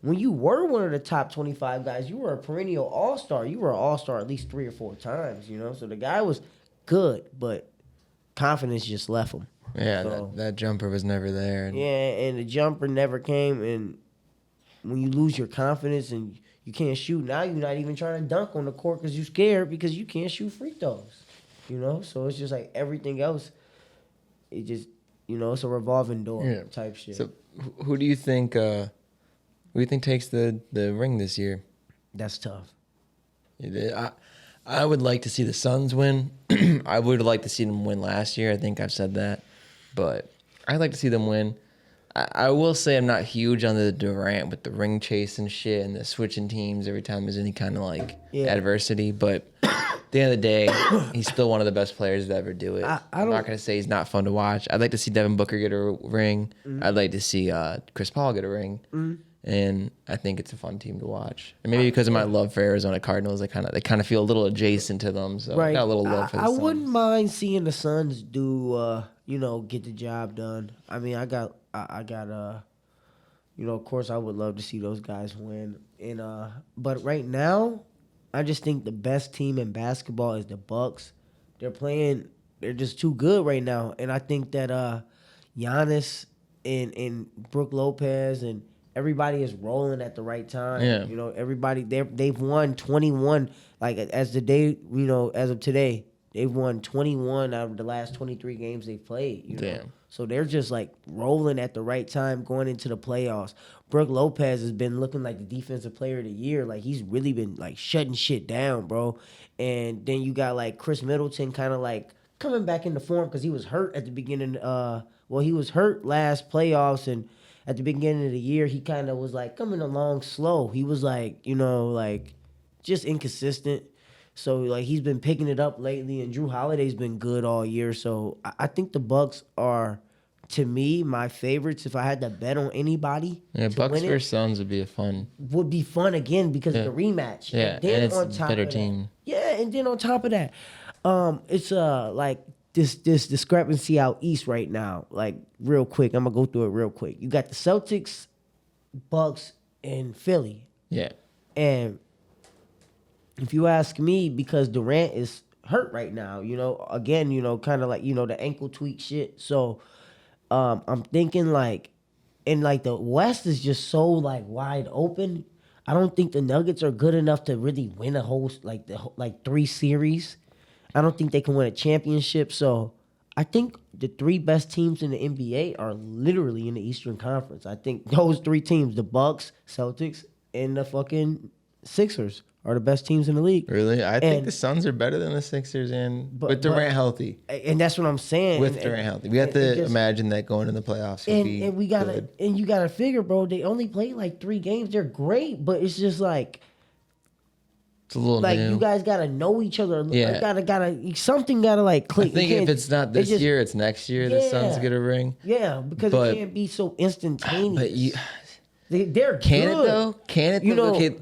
when you were one of the top 25 guys, you were a perennial all-star. You were an all-star at least 3 or 4 times, So the guy was good, but confidence just left him. Yeah, So- that jumper was never there. And Yeah, and the jumper never came. And when you lose your confidence and you can't shoot, now you're not even trying to dunk on the court because you're scared because you can't shoot free throws. So it's just like everything else. It just, it's a revolving door type shit. So, who do you think? Who do you think takes the ring this year? That's tough. I would like to see the Suns win. I would like to see them win last year. I think I've said that, but I'd like to see them win. I will say I'm not huge on the Durant with the ring chase and shit and the switching teams every time there's any kind of adversity. But at the end of the day, he's still one of the best players to ever do it. I'm not going to say he's not fun to watch. I'd like to see Devin Booker get a ring. I'd like to see Chris Paul get a ring. And I think it's a fun team to watch. And maybe because of my love for Arizona Cardinals, they kind of feel a little adjacent to them. So I got a little love for the I Suns. wouldn't mind seeing the Suns do, get the job done. I mean, I got, of course, I would love to see those guys win. And but right now, I just think the best team in basketball is the Bucks. They're just too good right now. And I think that Giannis and Brook Lopez and everybody is rolling at the right time. Yeah. Everybody they've won 21. Like as of today, they've won 21 out of the last 23 games they've played. Damn. So they're just like rolling at the right time going into the playoffs. Brook Lopez has been looking like the defensive player of the year. Like he's really been like shutting shit down, bro. And then you got like Chris Middleton kind of like coming back into form because he was hurt at the beginning. He was hurt last playoffs, and at the beginning of the year he kind of was like coming along slow. He was like just inconsistent. So like he's been picking it up lately, and Drew Holiday's been good all year. So I think the Bucks are, to me, my favorites. If I had to bet on anybody, Yeah, to Bucks win it, versus Suns would be would be fun again because of the rematch. Yeah, then and it's on a top better of that- team. Yeah, and then on top of that, it's like this discrepancy out east right now. Like real quick, I'm gonna go through it real quick. You got the Celtics, Bucks, and Philly. Yeah. And if you ask me, because Durant is hurt right now, again, kind of like, the ankle tweak shit. So I'm thinking like, and like the West is just so like wide open. I don't think the Nuggets are good enough to really win a whole, like 3 series. I don't think they can win a championship. So I think the 3 best teams in the NBA are literally in the Eastern Conference. I think those 3 teams, the Bucks, Celtics, and the fucking Sixers, are the best teams in the league. Really? I think And- the Suns are better than the Sixers But- with Durant healthy. And that's what I'm saying. With And- Durant healthy. We have and to just- imagine that going in the playoffs would be and we gotta good. and you gotta figure, bro. They only played like 3 games. They're great, but it's just like It's a little new. you guys gotta know each other. Yeah. Gotta something gotta like I click. think You if can't- it's not this just- year, it's next year the Suns Yeah. get a ring. Yeah, because But- it can't be so instantaneous. But They're Can good. it though? Can it? You though? know, Okay,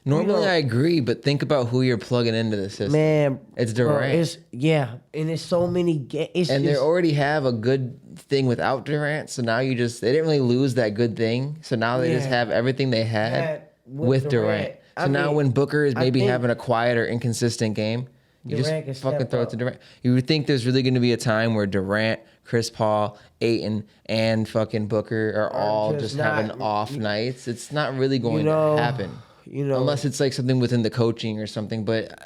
normally you know- I agree, but think about who you're plugging into the system. Man, It's bro, Durant. and it's so many games. And they already have a good thing without Durant, so now they didn't really lose that good thing. So now they just Yeah. have everything they had with Durant. So I now mean, when Booker is I maybe think having a quiet or inconsistent game, you Durant can just fucking step throw it up. to Durant. You would think there's really going to be a time where Durant, Chris Paul, Ayton, and fucking Booker are all just just not- having off nights. It's not really going know, to happen. Unless it's like something within the coaching or something. But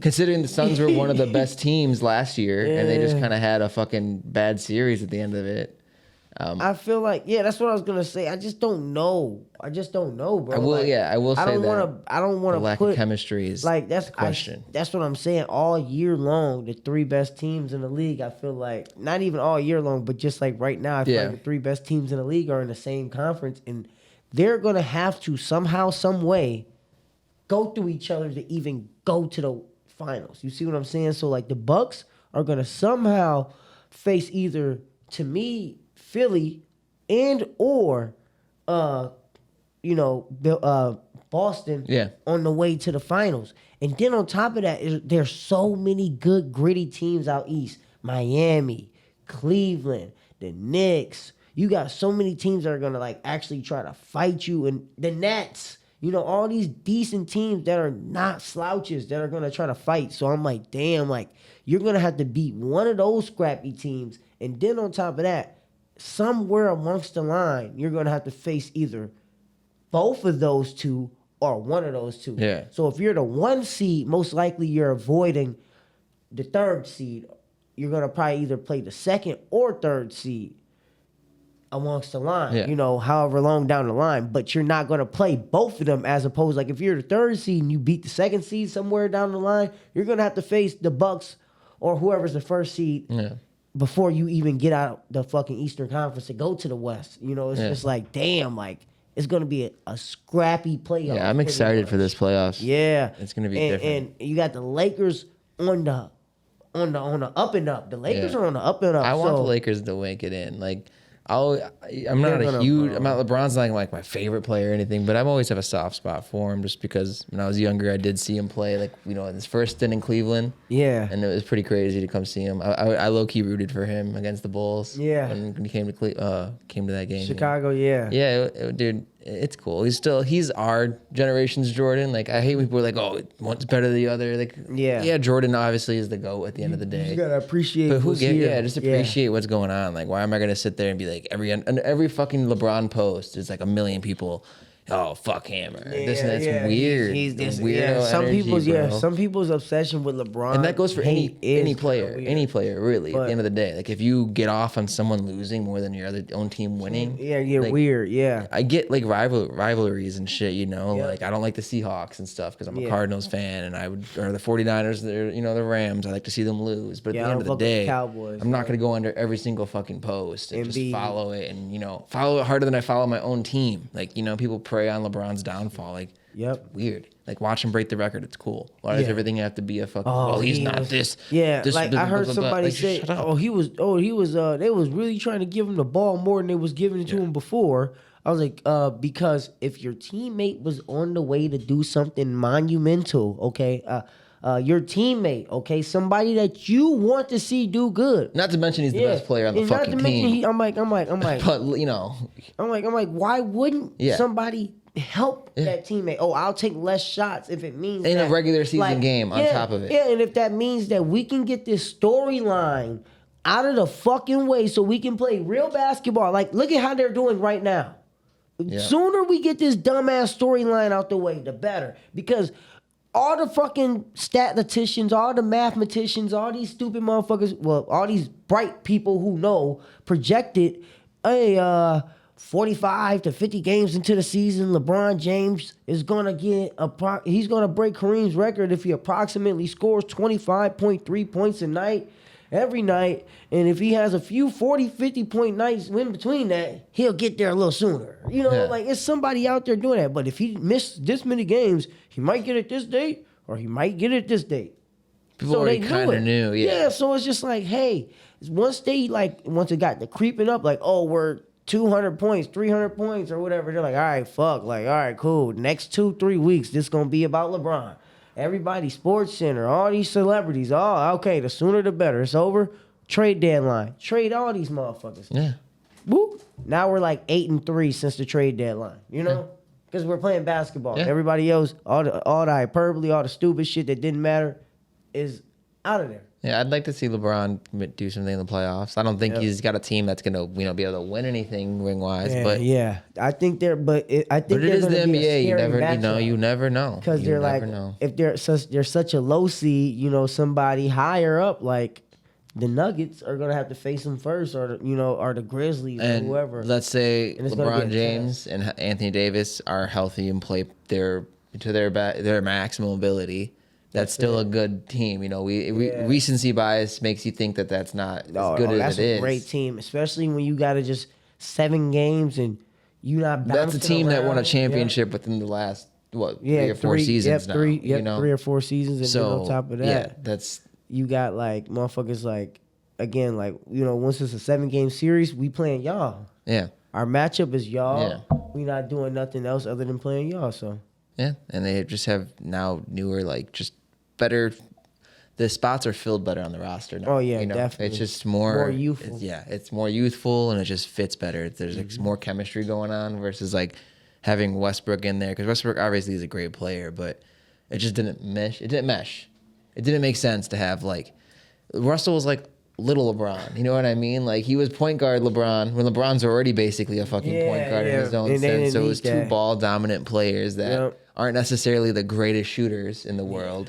considering the Suns were one of the best teams last year and they just kind of had a fucking bad series at the end of it. I feel like that's what I was gonna say. I just don't know. bro. I will Like, say I don't that. I don't The want to lack put of chemistry is like that's the question. that's what I'm saying. All year long, the 3 best teams in the league. I feel like not even all year long, but just like right now, I feel Yeah. like the 3 best teams in the league are in the same conference, and they're gonna have to somehow, some way, go through each other to even go to the finals. You see what I'm saying? So like the Bucks are gonna somehow face either, to me, Philly and or Boston Yeah. on the way to the finals. And then on top of that, there's so many good gritty teams out east. Miami, Cleveland, the Knicks. You got so many teams that are gonna like actually try to fight you, and the Nets. All these decent teams that are not slouches that are gonna try to fight. So I'm like, damn, like you're gonna have to beat one of those scrappy teams, and then on top of that, somewhere amongst the line, you're gonna have to face either both of those two or one of those two. Yeah. So if you're the 1 seed, most likely you're avoiding the 3rd seed. You're gonna probably either play the 2nd or 3rd seed amongst the line, Yeah. however long down the line, but you're not going to play both of them as opposed, like if you're the 3rd seed and you beat the 2nd seed somewhere down the line, you're going to have to face the Bucks or whoever's the 1st seed before you even get out the fucking Eastern Conference to go to the West. It's just like, damn, like it's going to be a scrappy playoff. Yeah, I'm excited for this playoffs. Yeah. It's gonna be And different. you got the Lakers on the up and up. The Lakers are on the up and up. I want so- the Lakers to make it in. Like, I'm not They're gonna, LeBron's not like my favorite player or anything, but I've always have a soft spot for him just because when I was younger, I did see him play, like, in his first stint in Cleveland. Yeah. And it was pretty crazy to come see him. I low key rooted for him against the Bulls. Yeah. When he came to that game. Chicago, yeah. Yeah, dude, it's cool. He's our generation's Jordan. Like, I hate when people are like, oh, one's better than the other. Like, Yeah. Jordan obviously is the GOAT at the end of the day. You gotta appreciate But what's here. just appreciate what's going on. Like, why am I gonna sit there and be like every fucking LeBron post is like a million people, oh fuck him or this and that's weird. He's this weirdo yeah. Some energy, people's bro. some people's obsession with LeBron, And that goes for hate any is player, weird. any player really. At But- the end of the day, like if you get off on someone losing more than your own team winning, Yeah, you're like, weird. Yeah, I get like rivalries and shit, Yeah. like I don't like the Seahawks and stuff because I'm a Yeah. Cardinals fan, and or the 49ers, they're, the Rams. I like to see them lose, but Yeah, at I the end of don't the fuck with day, the Cowboys, I'm not yeah. gonna go under every single fucking post and And just be- follow it and follow it harder than I follow my own team. Like people prey on LeBron's downfall, like Yep. weird. Like watch him break the record, it's cool. Why does Yeah. everything have to be a fucking? Oh, well, he's he not was- this. Yeah, this, like blah, I blah, heard blah, blah. somebody Like, say, shut up. he was. They was really trying to give him the ball more than they was giving it to him before. I was like, because if your teammate was on the way to do something monumental, okay, your teammate, okay, somebody that you want to see do good. Not to mention he's the best player on the And fucking not to mention team. I'm like, but I'm like, why wouldn't Yeah. somebody help that teammate? Oh, I'll take less shots if it means In a that, regular season game on top of it. Yeah, and if that means that we can get this storyline out of the fucking way so we can play real basketball. Like, look at how they're doing right now. Yeah. Sooner we get this dumbass storyline out the way, the better. Because all the fucking statisticians, all the mathematicians, all these stupid motherfuckers, well, all these bright people who know projected, 45 to 50 games into the season, LeBron James is going to he's going to break Kareem's record if he approximately scores 25.3 points a night, every night. And if he has a few 40, 50 point nights in between that, he'll get there a little sooner. Yeah. Like it's somebody out there doing that. But if he missed this many games, he might get it this date or he might get it this date. People already they kind of knew, yeah. Yeah, so it's just like, hey, once it got to creeping up, like, oh, we're 200 points, 300 points, or whatever. They're like, all right, fuck. Like, all right, cool. Next 2-3 weeks, this going to be about LeBron. Everybody, Sports Center, all these celebrities. Oh, okay, the sooner the better. It's over. Trade deadline. Trade all these motherfuckers. Yeah. Woo. Now we're like 8-3 since the trade deadline. You know? Because we're playing basketball. Yeah. Everybody else, all the hyperbole, all the stupid shit that didn't matter is out of there. Yeah, I'd like to see LeBron do something in the playoffs. I don't think he's got a team that's gonna, be able to win anything ring wise. Yeah, but yeah, I think they're. But I think it is the gonna be a NBA. scary You never know. because You they're never like, know. if they're such a low seed, somebody higher up like the Nuggets are gonna have to face them first, or or the Grizzlies And or whoever. let's say And it's gonna be LeBron a James and Anthony Davis are healthy and play their maximum ability. That's still a good team. Recency bias makes you think that that's not as good as that's it is. a great team, especially when you got to just 7 games and you not. That's a team that won a around. championship within the last 3 or 4 seasons now. 3 or 4 seasons, and So then on top of that, yeah, that's you got like motherfuckers like again like once it's a 7-game series, we playing y'all. yeah. Our matchup is y'all. Yeah. We not doing nothing else other than playing y'all. So Yeah, and they just have now newer, just better. The spots are filled better on the roster now. Oh, yeah, definitely. It's just more youthful. It's more youthful, and it just fits better. There's more chemistry going on versus having Westbrook in there, because Westbrook obviously is a great player, but it just didn't mesh. It didn't mesh. It didn't make sense to have Russell was little LeBron. You know what I mean? He was point guard LeBron when LeBron's already basically a fucking point guard in his own And they sense. didn't So it was need two that. ball dominant players that aren't necessarily the greatest shooters in the world.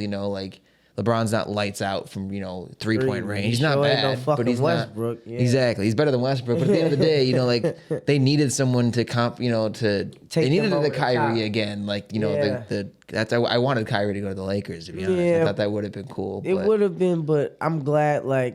LeBron's not lights out from 3-point range. He's not sure ain't bad, no fucking but he's Westbrook. not Yeah. exactly. He's better than Westbrook. But at the end of the day, they needed someone to they needed them over the the Kyrie top. again. Yeah. I wanted Kyrie to go to the Lakers, to be honest. I Yeah. thought that would have been cool. it but- would have been, but I'm glad cool they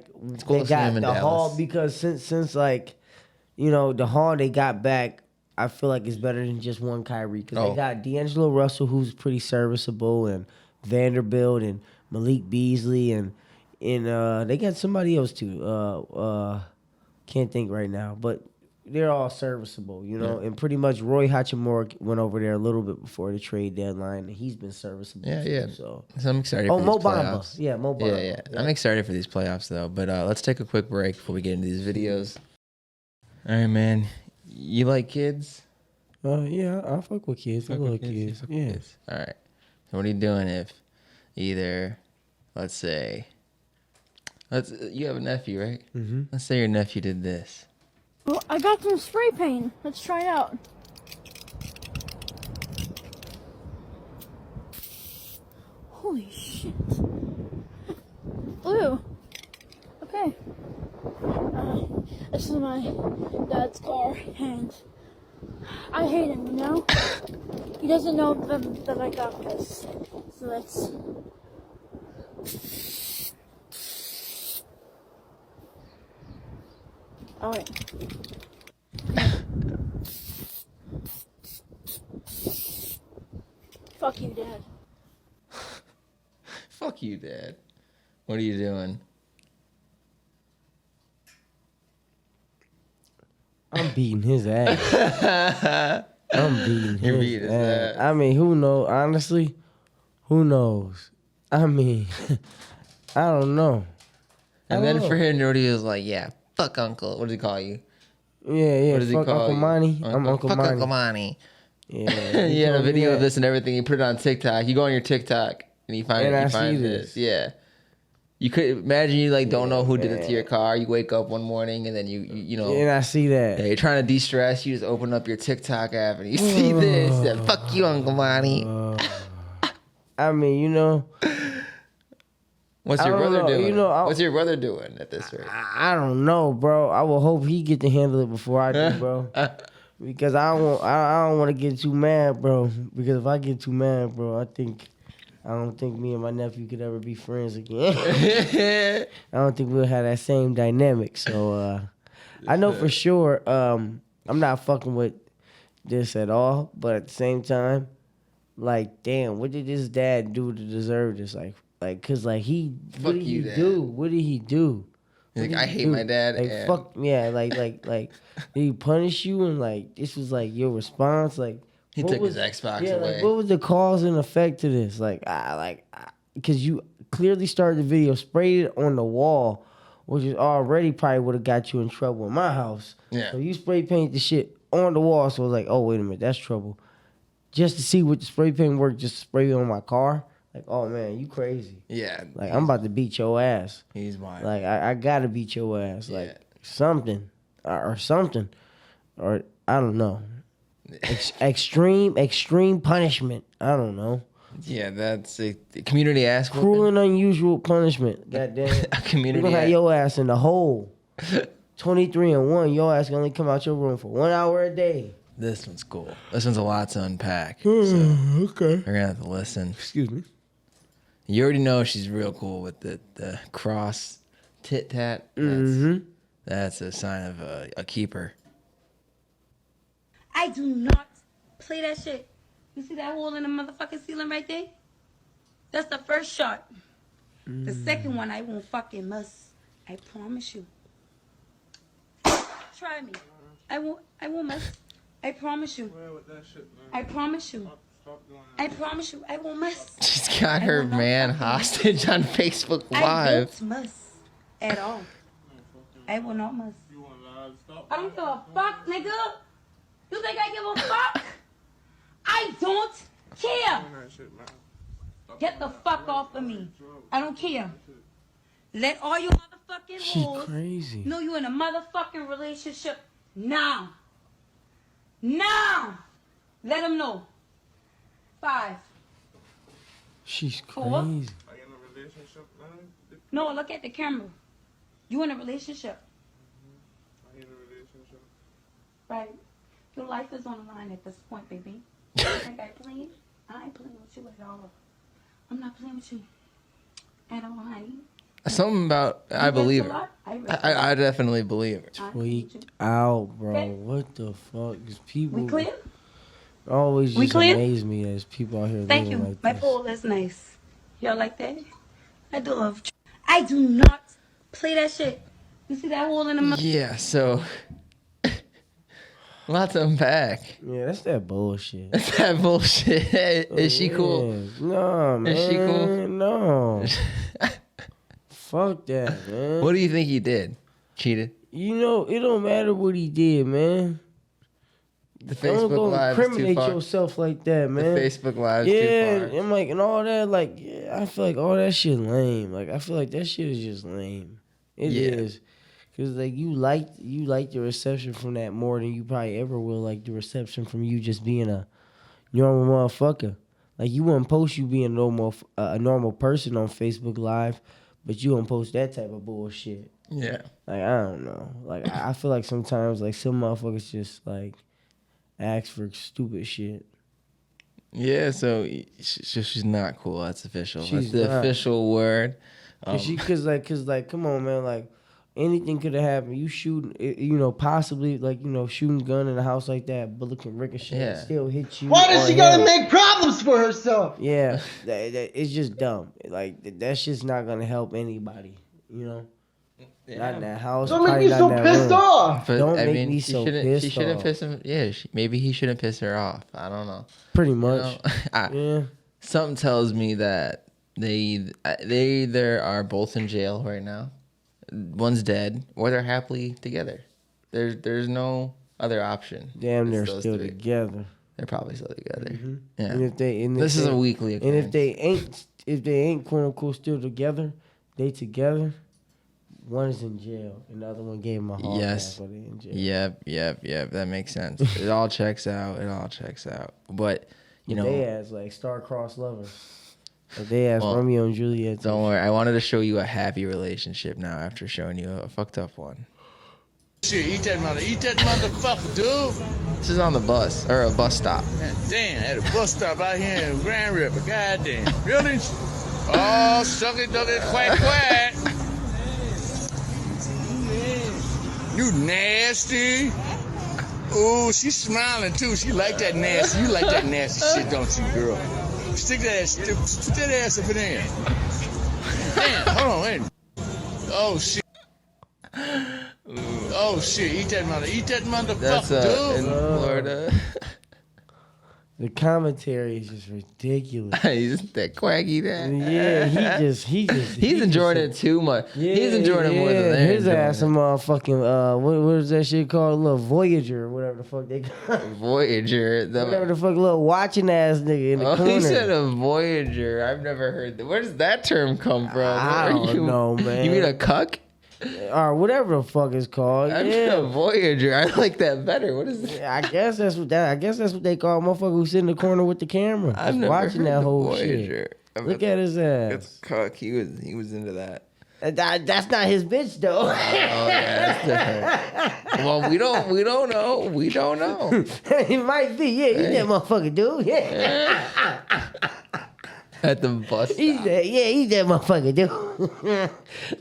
to see got him in the Hall, Dallas. because since the Hall they got back, I feel like it's better than just one Kyrie, because Oh. they got D'Angelo Russell, who's pretty serviceable, and Vanderbilt and Malik Beasley, and they got somebody else too. Can't think right now, but they're all serviceable, And pretty much Roy Hachimura went over there a little bit before the trade deadline, and he's been serviceable. Yeah, too, yeah. So I'm excited for Mo these Bamba, playoffs. yeah, Mo Bamba. Yeah. I'm excited for these playoffs, though. But let's take a quick break before we get into these videos. All right, man. You like kids? Yeah, I fuck with kids. I love kids. Yeah. All right. So what are you doing if either, let's say, you have a nephew, right? Mm-hmm. Let's say your nephew did this. Well, I got some spray paint. Let's try it out. Holy shit. Blue. Okay. This is my dad's car, and I hate him, He doesn't know that I got this. So let's... Oh, wait. Fuck you, Dad. Fuck you, Dad. What are you doing? I'm beating his ass. I'm beating You're his beating his ass. ass. I mean, who knows? Honestly, who knows? I mean, I don't know. And I then don't for know. him, Nordy was like, yeah, fuck Uncle. What does he call you? Yeah. What does he Fuck call Uncle you? Monty. I'm Uncle Fuck Monty. Uncle Monty. Yeah. You had a told me video of that. this and everything. You put it on TikTok. You go on your TikTok and you find And I see find this. Yeah. You could imagine you don't know who did it to your car. You wake up one morning and then you know. And I see that. Yeah, you're trying to de-stress. You just open up your TikTok app and you see this. And fuck you, Uncle Monty. I mean, What's I your don't brother know. doing? I- What's your brother doing at this rate? I don't know, bro. I will hope he get to handle it before I do, bro. Because I don't want to get too mad, bro. Because if I get too mad, bro, I don't think me and my nephew could ever be friends again. I don't think we'll have that same dynamic. So I know for sure I'm not fucking with this at all. But at the same time, damn, what did his dad do to deserve this? Cause what did you, he Dad. do? What did he do? He's like, I hate my dad. Like and fuck yeah, like he punish you and like this was like your response. Like he what took was, his Xbox yeah, away. like what was the cause and effect to this? Because you clearly started the video, sprayed it on the wall, which is already probably would have got you in trouble in my house. Yeah. So you spray paint the shit on the wall, so it was like, oh wait a minute, that's trouble. Just to see what the spray paint work, just spray it on my car. Like, oh man, you crazy. Yeah. Like I'm about to beat your ass. He's wild. Like I gotta beat your ass. Like Yeah. something or something, or I don't know. Extreme punishment. I don't know. Yeah, that's a community ass Cruel whooping. and unusual punishment. Goddamn. A community We gonna have ass. your ass in the hole. 23-1. Your ass can only come out your room for 1 hour a day. This one's cool. This one's a lot to unpack. So Okay. we're gonna have to listen. Excuse me. You already know she's real cool with the cross tit tat. That's a sign of a keeper. I do not play that shit. You see that hole in the motherfucking ceiling right there? That's the first shot. The second one I won't fucking miss. I promise you. Try me. I won't miss. I promise you. I promise you. I promise you. I won't miss. She's got her will not man fucking hostage on Facebook I Live. won't miss at all. I will not miss. I don't give a fuck, nigga. You think I give a fuck? I don't care. Get the fuck off of me. I don't care. Let all you motherfucking She hoes crazy. know you in a motherfucking relationship now. Now. Let them know. 5. She's 4. crazy. No, look at the camera. You in a relationship. Right. Your life is on the line at this point, baby. You think I playing? I ain't playing with you at all. I'm not playing with you at all, honey. Something about I You believe risk a her. lot? I risk a lot. I definitely believe her. I ain't Tweaked with you. out, bro. Okay. What the fuck? Is people We clear? always We just clear? amaze me as people out here Thank living you. like My this. pool is nice. Y'all like that? I do love. I do not play that shit. You see that hole in the mouth? Yeah, so lots to unpack. Yeah, that's that bullshit. That's that bullshit. Is she cool? Yeah. No, man. Is she cool? No. Fuck that, man. What do you think he did? Cheated? You know, it don't matter what he did, man. The Don't Facebook go Live is too incriminate far. yourself like that, The man. Facebook Live is Yeah, too far. and like and all that, like yeah, I feel like all that shit lame. Like I feel like that shit is just lame. It is, Yeah. cause like you like the reception from that more than you probably ever will like the reception from you just being a normal motherfucker. Like you wouldn't post you being a normal person on Facebook Live, but you won't post that type of bullshit. Yeah. Like I don't know. Like I feel like sometimes like some motherfuckers just like ask for stupid shit. Yeah, so she's not cool. That's official. She's That's the not. official word. Cause come on, man, like anything could have happened. You shooting, possibly like shooting gun in a house like that, bullet can ricochet, and Yeah. still hit you. Why does or she gotta him. make problems for herself? Yeah, it's just dumb. Like that's just not gonna help anybody. Not in that house. Don't make probably me not so in that pissed room. off. But Don't I make mean, me she so shouldn't. pissed She shouldn't off. piss him. Yeah, maybe he shouldn't piss her off. I don't know. Pretty You much. know? Yeah. Something tells me that they either are both in jail right now, one's dead, or they're happily together. There's no other option. Damn, It's they're those still three. together. They're probably still together. Yeah. And if This is a weekly And if occurrence. they ain't quote unquote still together, they together. One is in jail, and the other one gave him a hard Yes. pass while they in jail. Yep. That makes sense. It all checks out. But They as like star-crossed lovers. Like they as Well, Romeo and Juliet. don't worry. I wanted to show you a happy relationship now after showing you a fucked up one. Shit, eat that motherfucker, dude. This is on the bus or a bus stop. God damn, at a bus stop out here in Grand River. Goddamn. Really? Oh, suck it, quack, quack. You nasty. Ooh, she's smiling too. She like that nasty. You like that nasty shit, don't you, girl? Stick that ass up in there. Damn, hold on, wait. Oh, shit. Oh shit, eat that motherfucker, That's in dude. Florida. The commentary is just ridiculous. He's that quaggy that. Yeah, He's enjoying it too much. Yeah, He's enjoying it more than they're his enjoying ass it. a motherfucking what is that shit called? Little Voyager or whatever the fuck they call it. Voyager. Whatever the fuck, little watching ass nigga in the corner. He said a Voyager. I've never heard that. Where does that term come from? I don't know, man. You mean a cuck? Or whatever the fuck it's called. I'm Yeah. a Voyager. I like that better. What is that? I guess that's what they call a motherfucker who sit in the corner with the camera. I've just never watching heard that the whole Voyager. shit. Look at his ass. It's cuck. He was into that. That's not his bitch though. Oh yeah, that's different. Well, we don't know. We don't know. It might be. Yeah, he's that motherfucker, dude. Yeah. At the bus stop. He's that motherfucker, dude.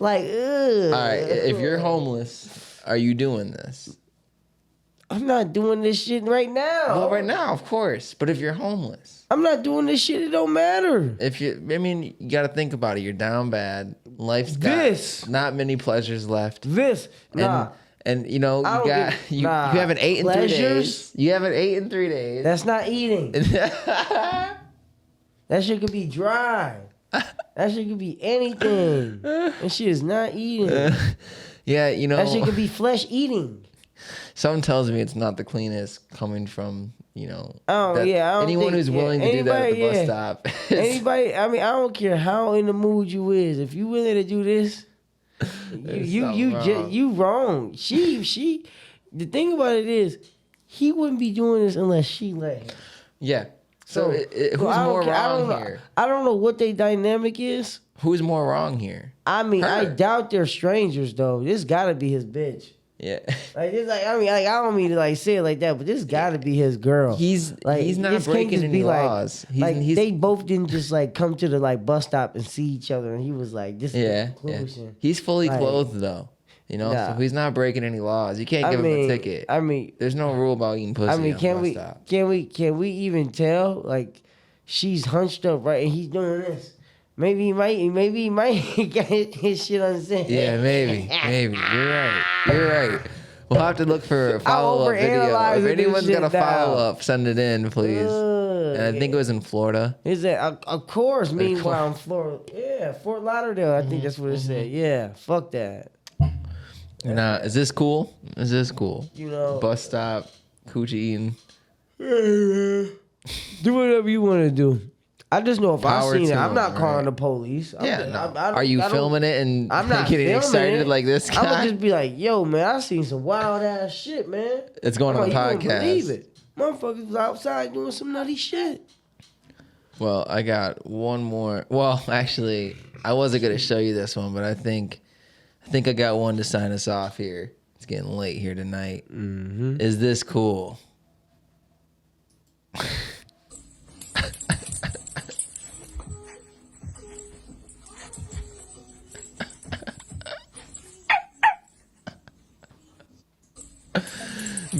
Like, ugh. All right, if you're homeless, are you doing this? I'm not doing this shit right now. Well, right now, of course. But if you're homeless, I'm not doing this shit. It don't matter. you got to think about it. You're down bad. Life's got not many pleasures left. And you know you haven't ate in 3 days. You haven't ate in 3 days. That's not eating. That shit could be dry. That shit could be anything. That shit is not eating. Yeah, you know. That shit could be flesh eating. Something tells me it's not the cleanest coming from, you know. Oh, yeah. I don't anyone think, who's willing to do that at the bus stop. Anybody, I mean, I don't care how in the mood you is. If you willing to do this, you wrong. She, the thing about it is, he wouldn't be doing this unless she let him. Yeah. So who's more wrong here? I don't know what their dynamic is. Who's more wrong here? I mean, Her. I doubt they're strangers though. This gotta be his bitch. Yeah. Like it's like I mean, like, I don't mean to like say it like that, but this gotta be his girl. He's not this can't breaking just any be laws. Like they both didn't just like come to the like bus stop and see each other, and he was like, "This is the conclusion." He's fully Like, clothed though. You know, so he's not breaking any laws. You can't give him a ticket. I mean, there's no rule about eating pussy. I mean, on can bus we stop. can we even tell? Like, she's hunched up, right, and he's doing this. Maybe he might get his shit on his head. Yeah, maybe. You're right. We'll have to look for a follow-up video. If anyone's got a follow-up, send it in, please. And I think it was in Florida. Is that of course? Meanwhile, in Florida, yeah, Fort Lauderdale. I think that's what it said. Yeah, fuck that. Now, is this cool? You know, Bus stop, coochie eating. Do whatever you want to do. I just know if I Power seen it, to I'm not him, calling right. the police. Are you filming it and I'm not getting filming excited it. like this guy? I would just be like, "Yo, man, I seen some wild ass shit, man." It's going on the You wouldn't podcast. believe it. Motherfuckers was outside doing some nutty shit. Well, I got one more. Well, actually, I wasn't gonna show you this one, but I think I got one to sign us off here. It's getting late here tonight. Mm-hmm. Is this cool?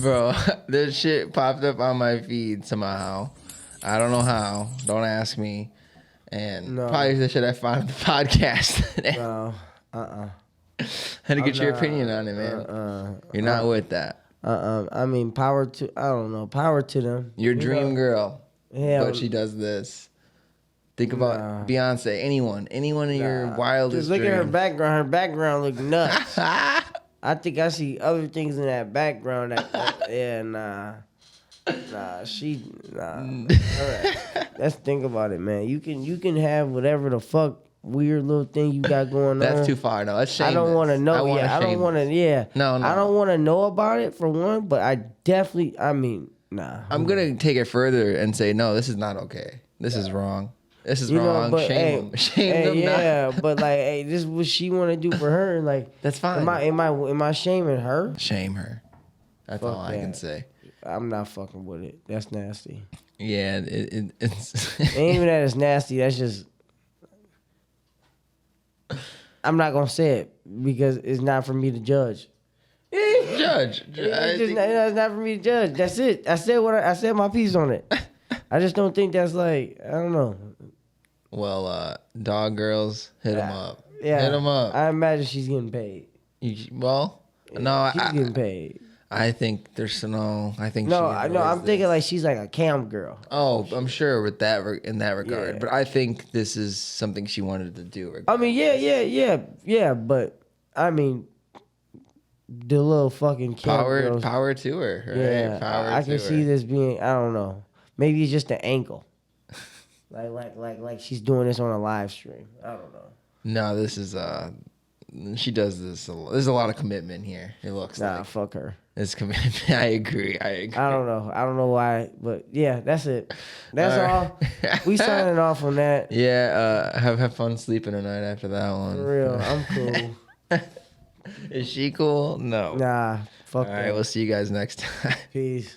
Bro, this shit popped up on my feed somehow. I don't know how. Don't ask me. And probably the shit I found on the podcast. No, Had to get your opinion on it, man. You're not with that. I mean, power to them. Your dream girl. Yeah, But she does this. Think about Beyonce. Anyone in your wildest Just look at her dream. background. Her background look nuts. I think I see other things in that background. Nah. Let's think about it, man. You can have whatever the fuck weird little thing you got going on. That's too far. No, that's shameless. I don't want to know. I don't want to. Yeah. No. I don't want to know about it for one, but I definitely. I mean, nah. I'm gonna take it further and say no. This is not okay. This is wrong. This is wrong. But, Shame them. Yeah, but like, hey, this is what she want to do for her. Like, that's fine. Am I shaming her? Shame her. That's Fuck all I can that. say. I'm not fucking with it. That's nasty. Yeah, it's. Ain't even that it's nasty. That's just. I'm not gonna say it because it's not for me to judge. Judge. It's not for me to judge. That's it. I said my piece on it. I just don't think that's like, I don't know. Well, dog girls, hit them up. Yeah, hit them up. I imagine she's getting paid. Well, No, She's getting paid. I think there's no. I think No, she I know. I'm enjoys thinking this. like she's like a cam girl. Oh, I'm sure with that in that regard. Yeah. But I think this is something she wanted to do. I mean, yeah. But I mean, the little fucking cam girls. Power to her. Right? Yeah, Power I to can her. see this being. I don't know. Maybe it's just the ankle. like she's doing this on a live stream. I don't know. No, this is she does this. There's a lot of commitment here. It looks Nah, like fuck her. it's commitment. I agree. I don't know. I don't know why, but yeah, that's it. That's all. We signing off on that. Yeah. Have fun sleeping tonight after that one. For real, I'm cool. Is she cool? No. Nah, fuck All that. right. We'll see you guys next time. Peace.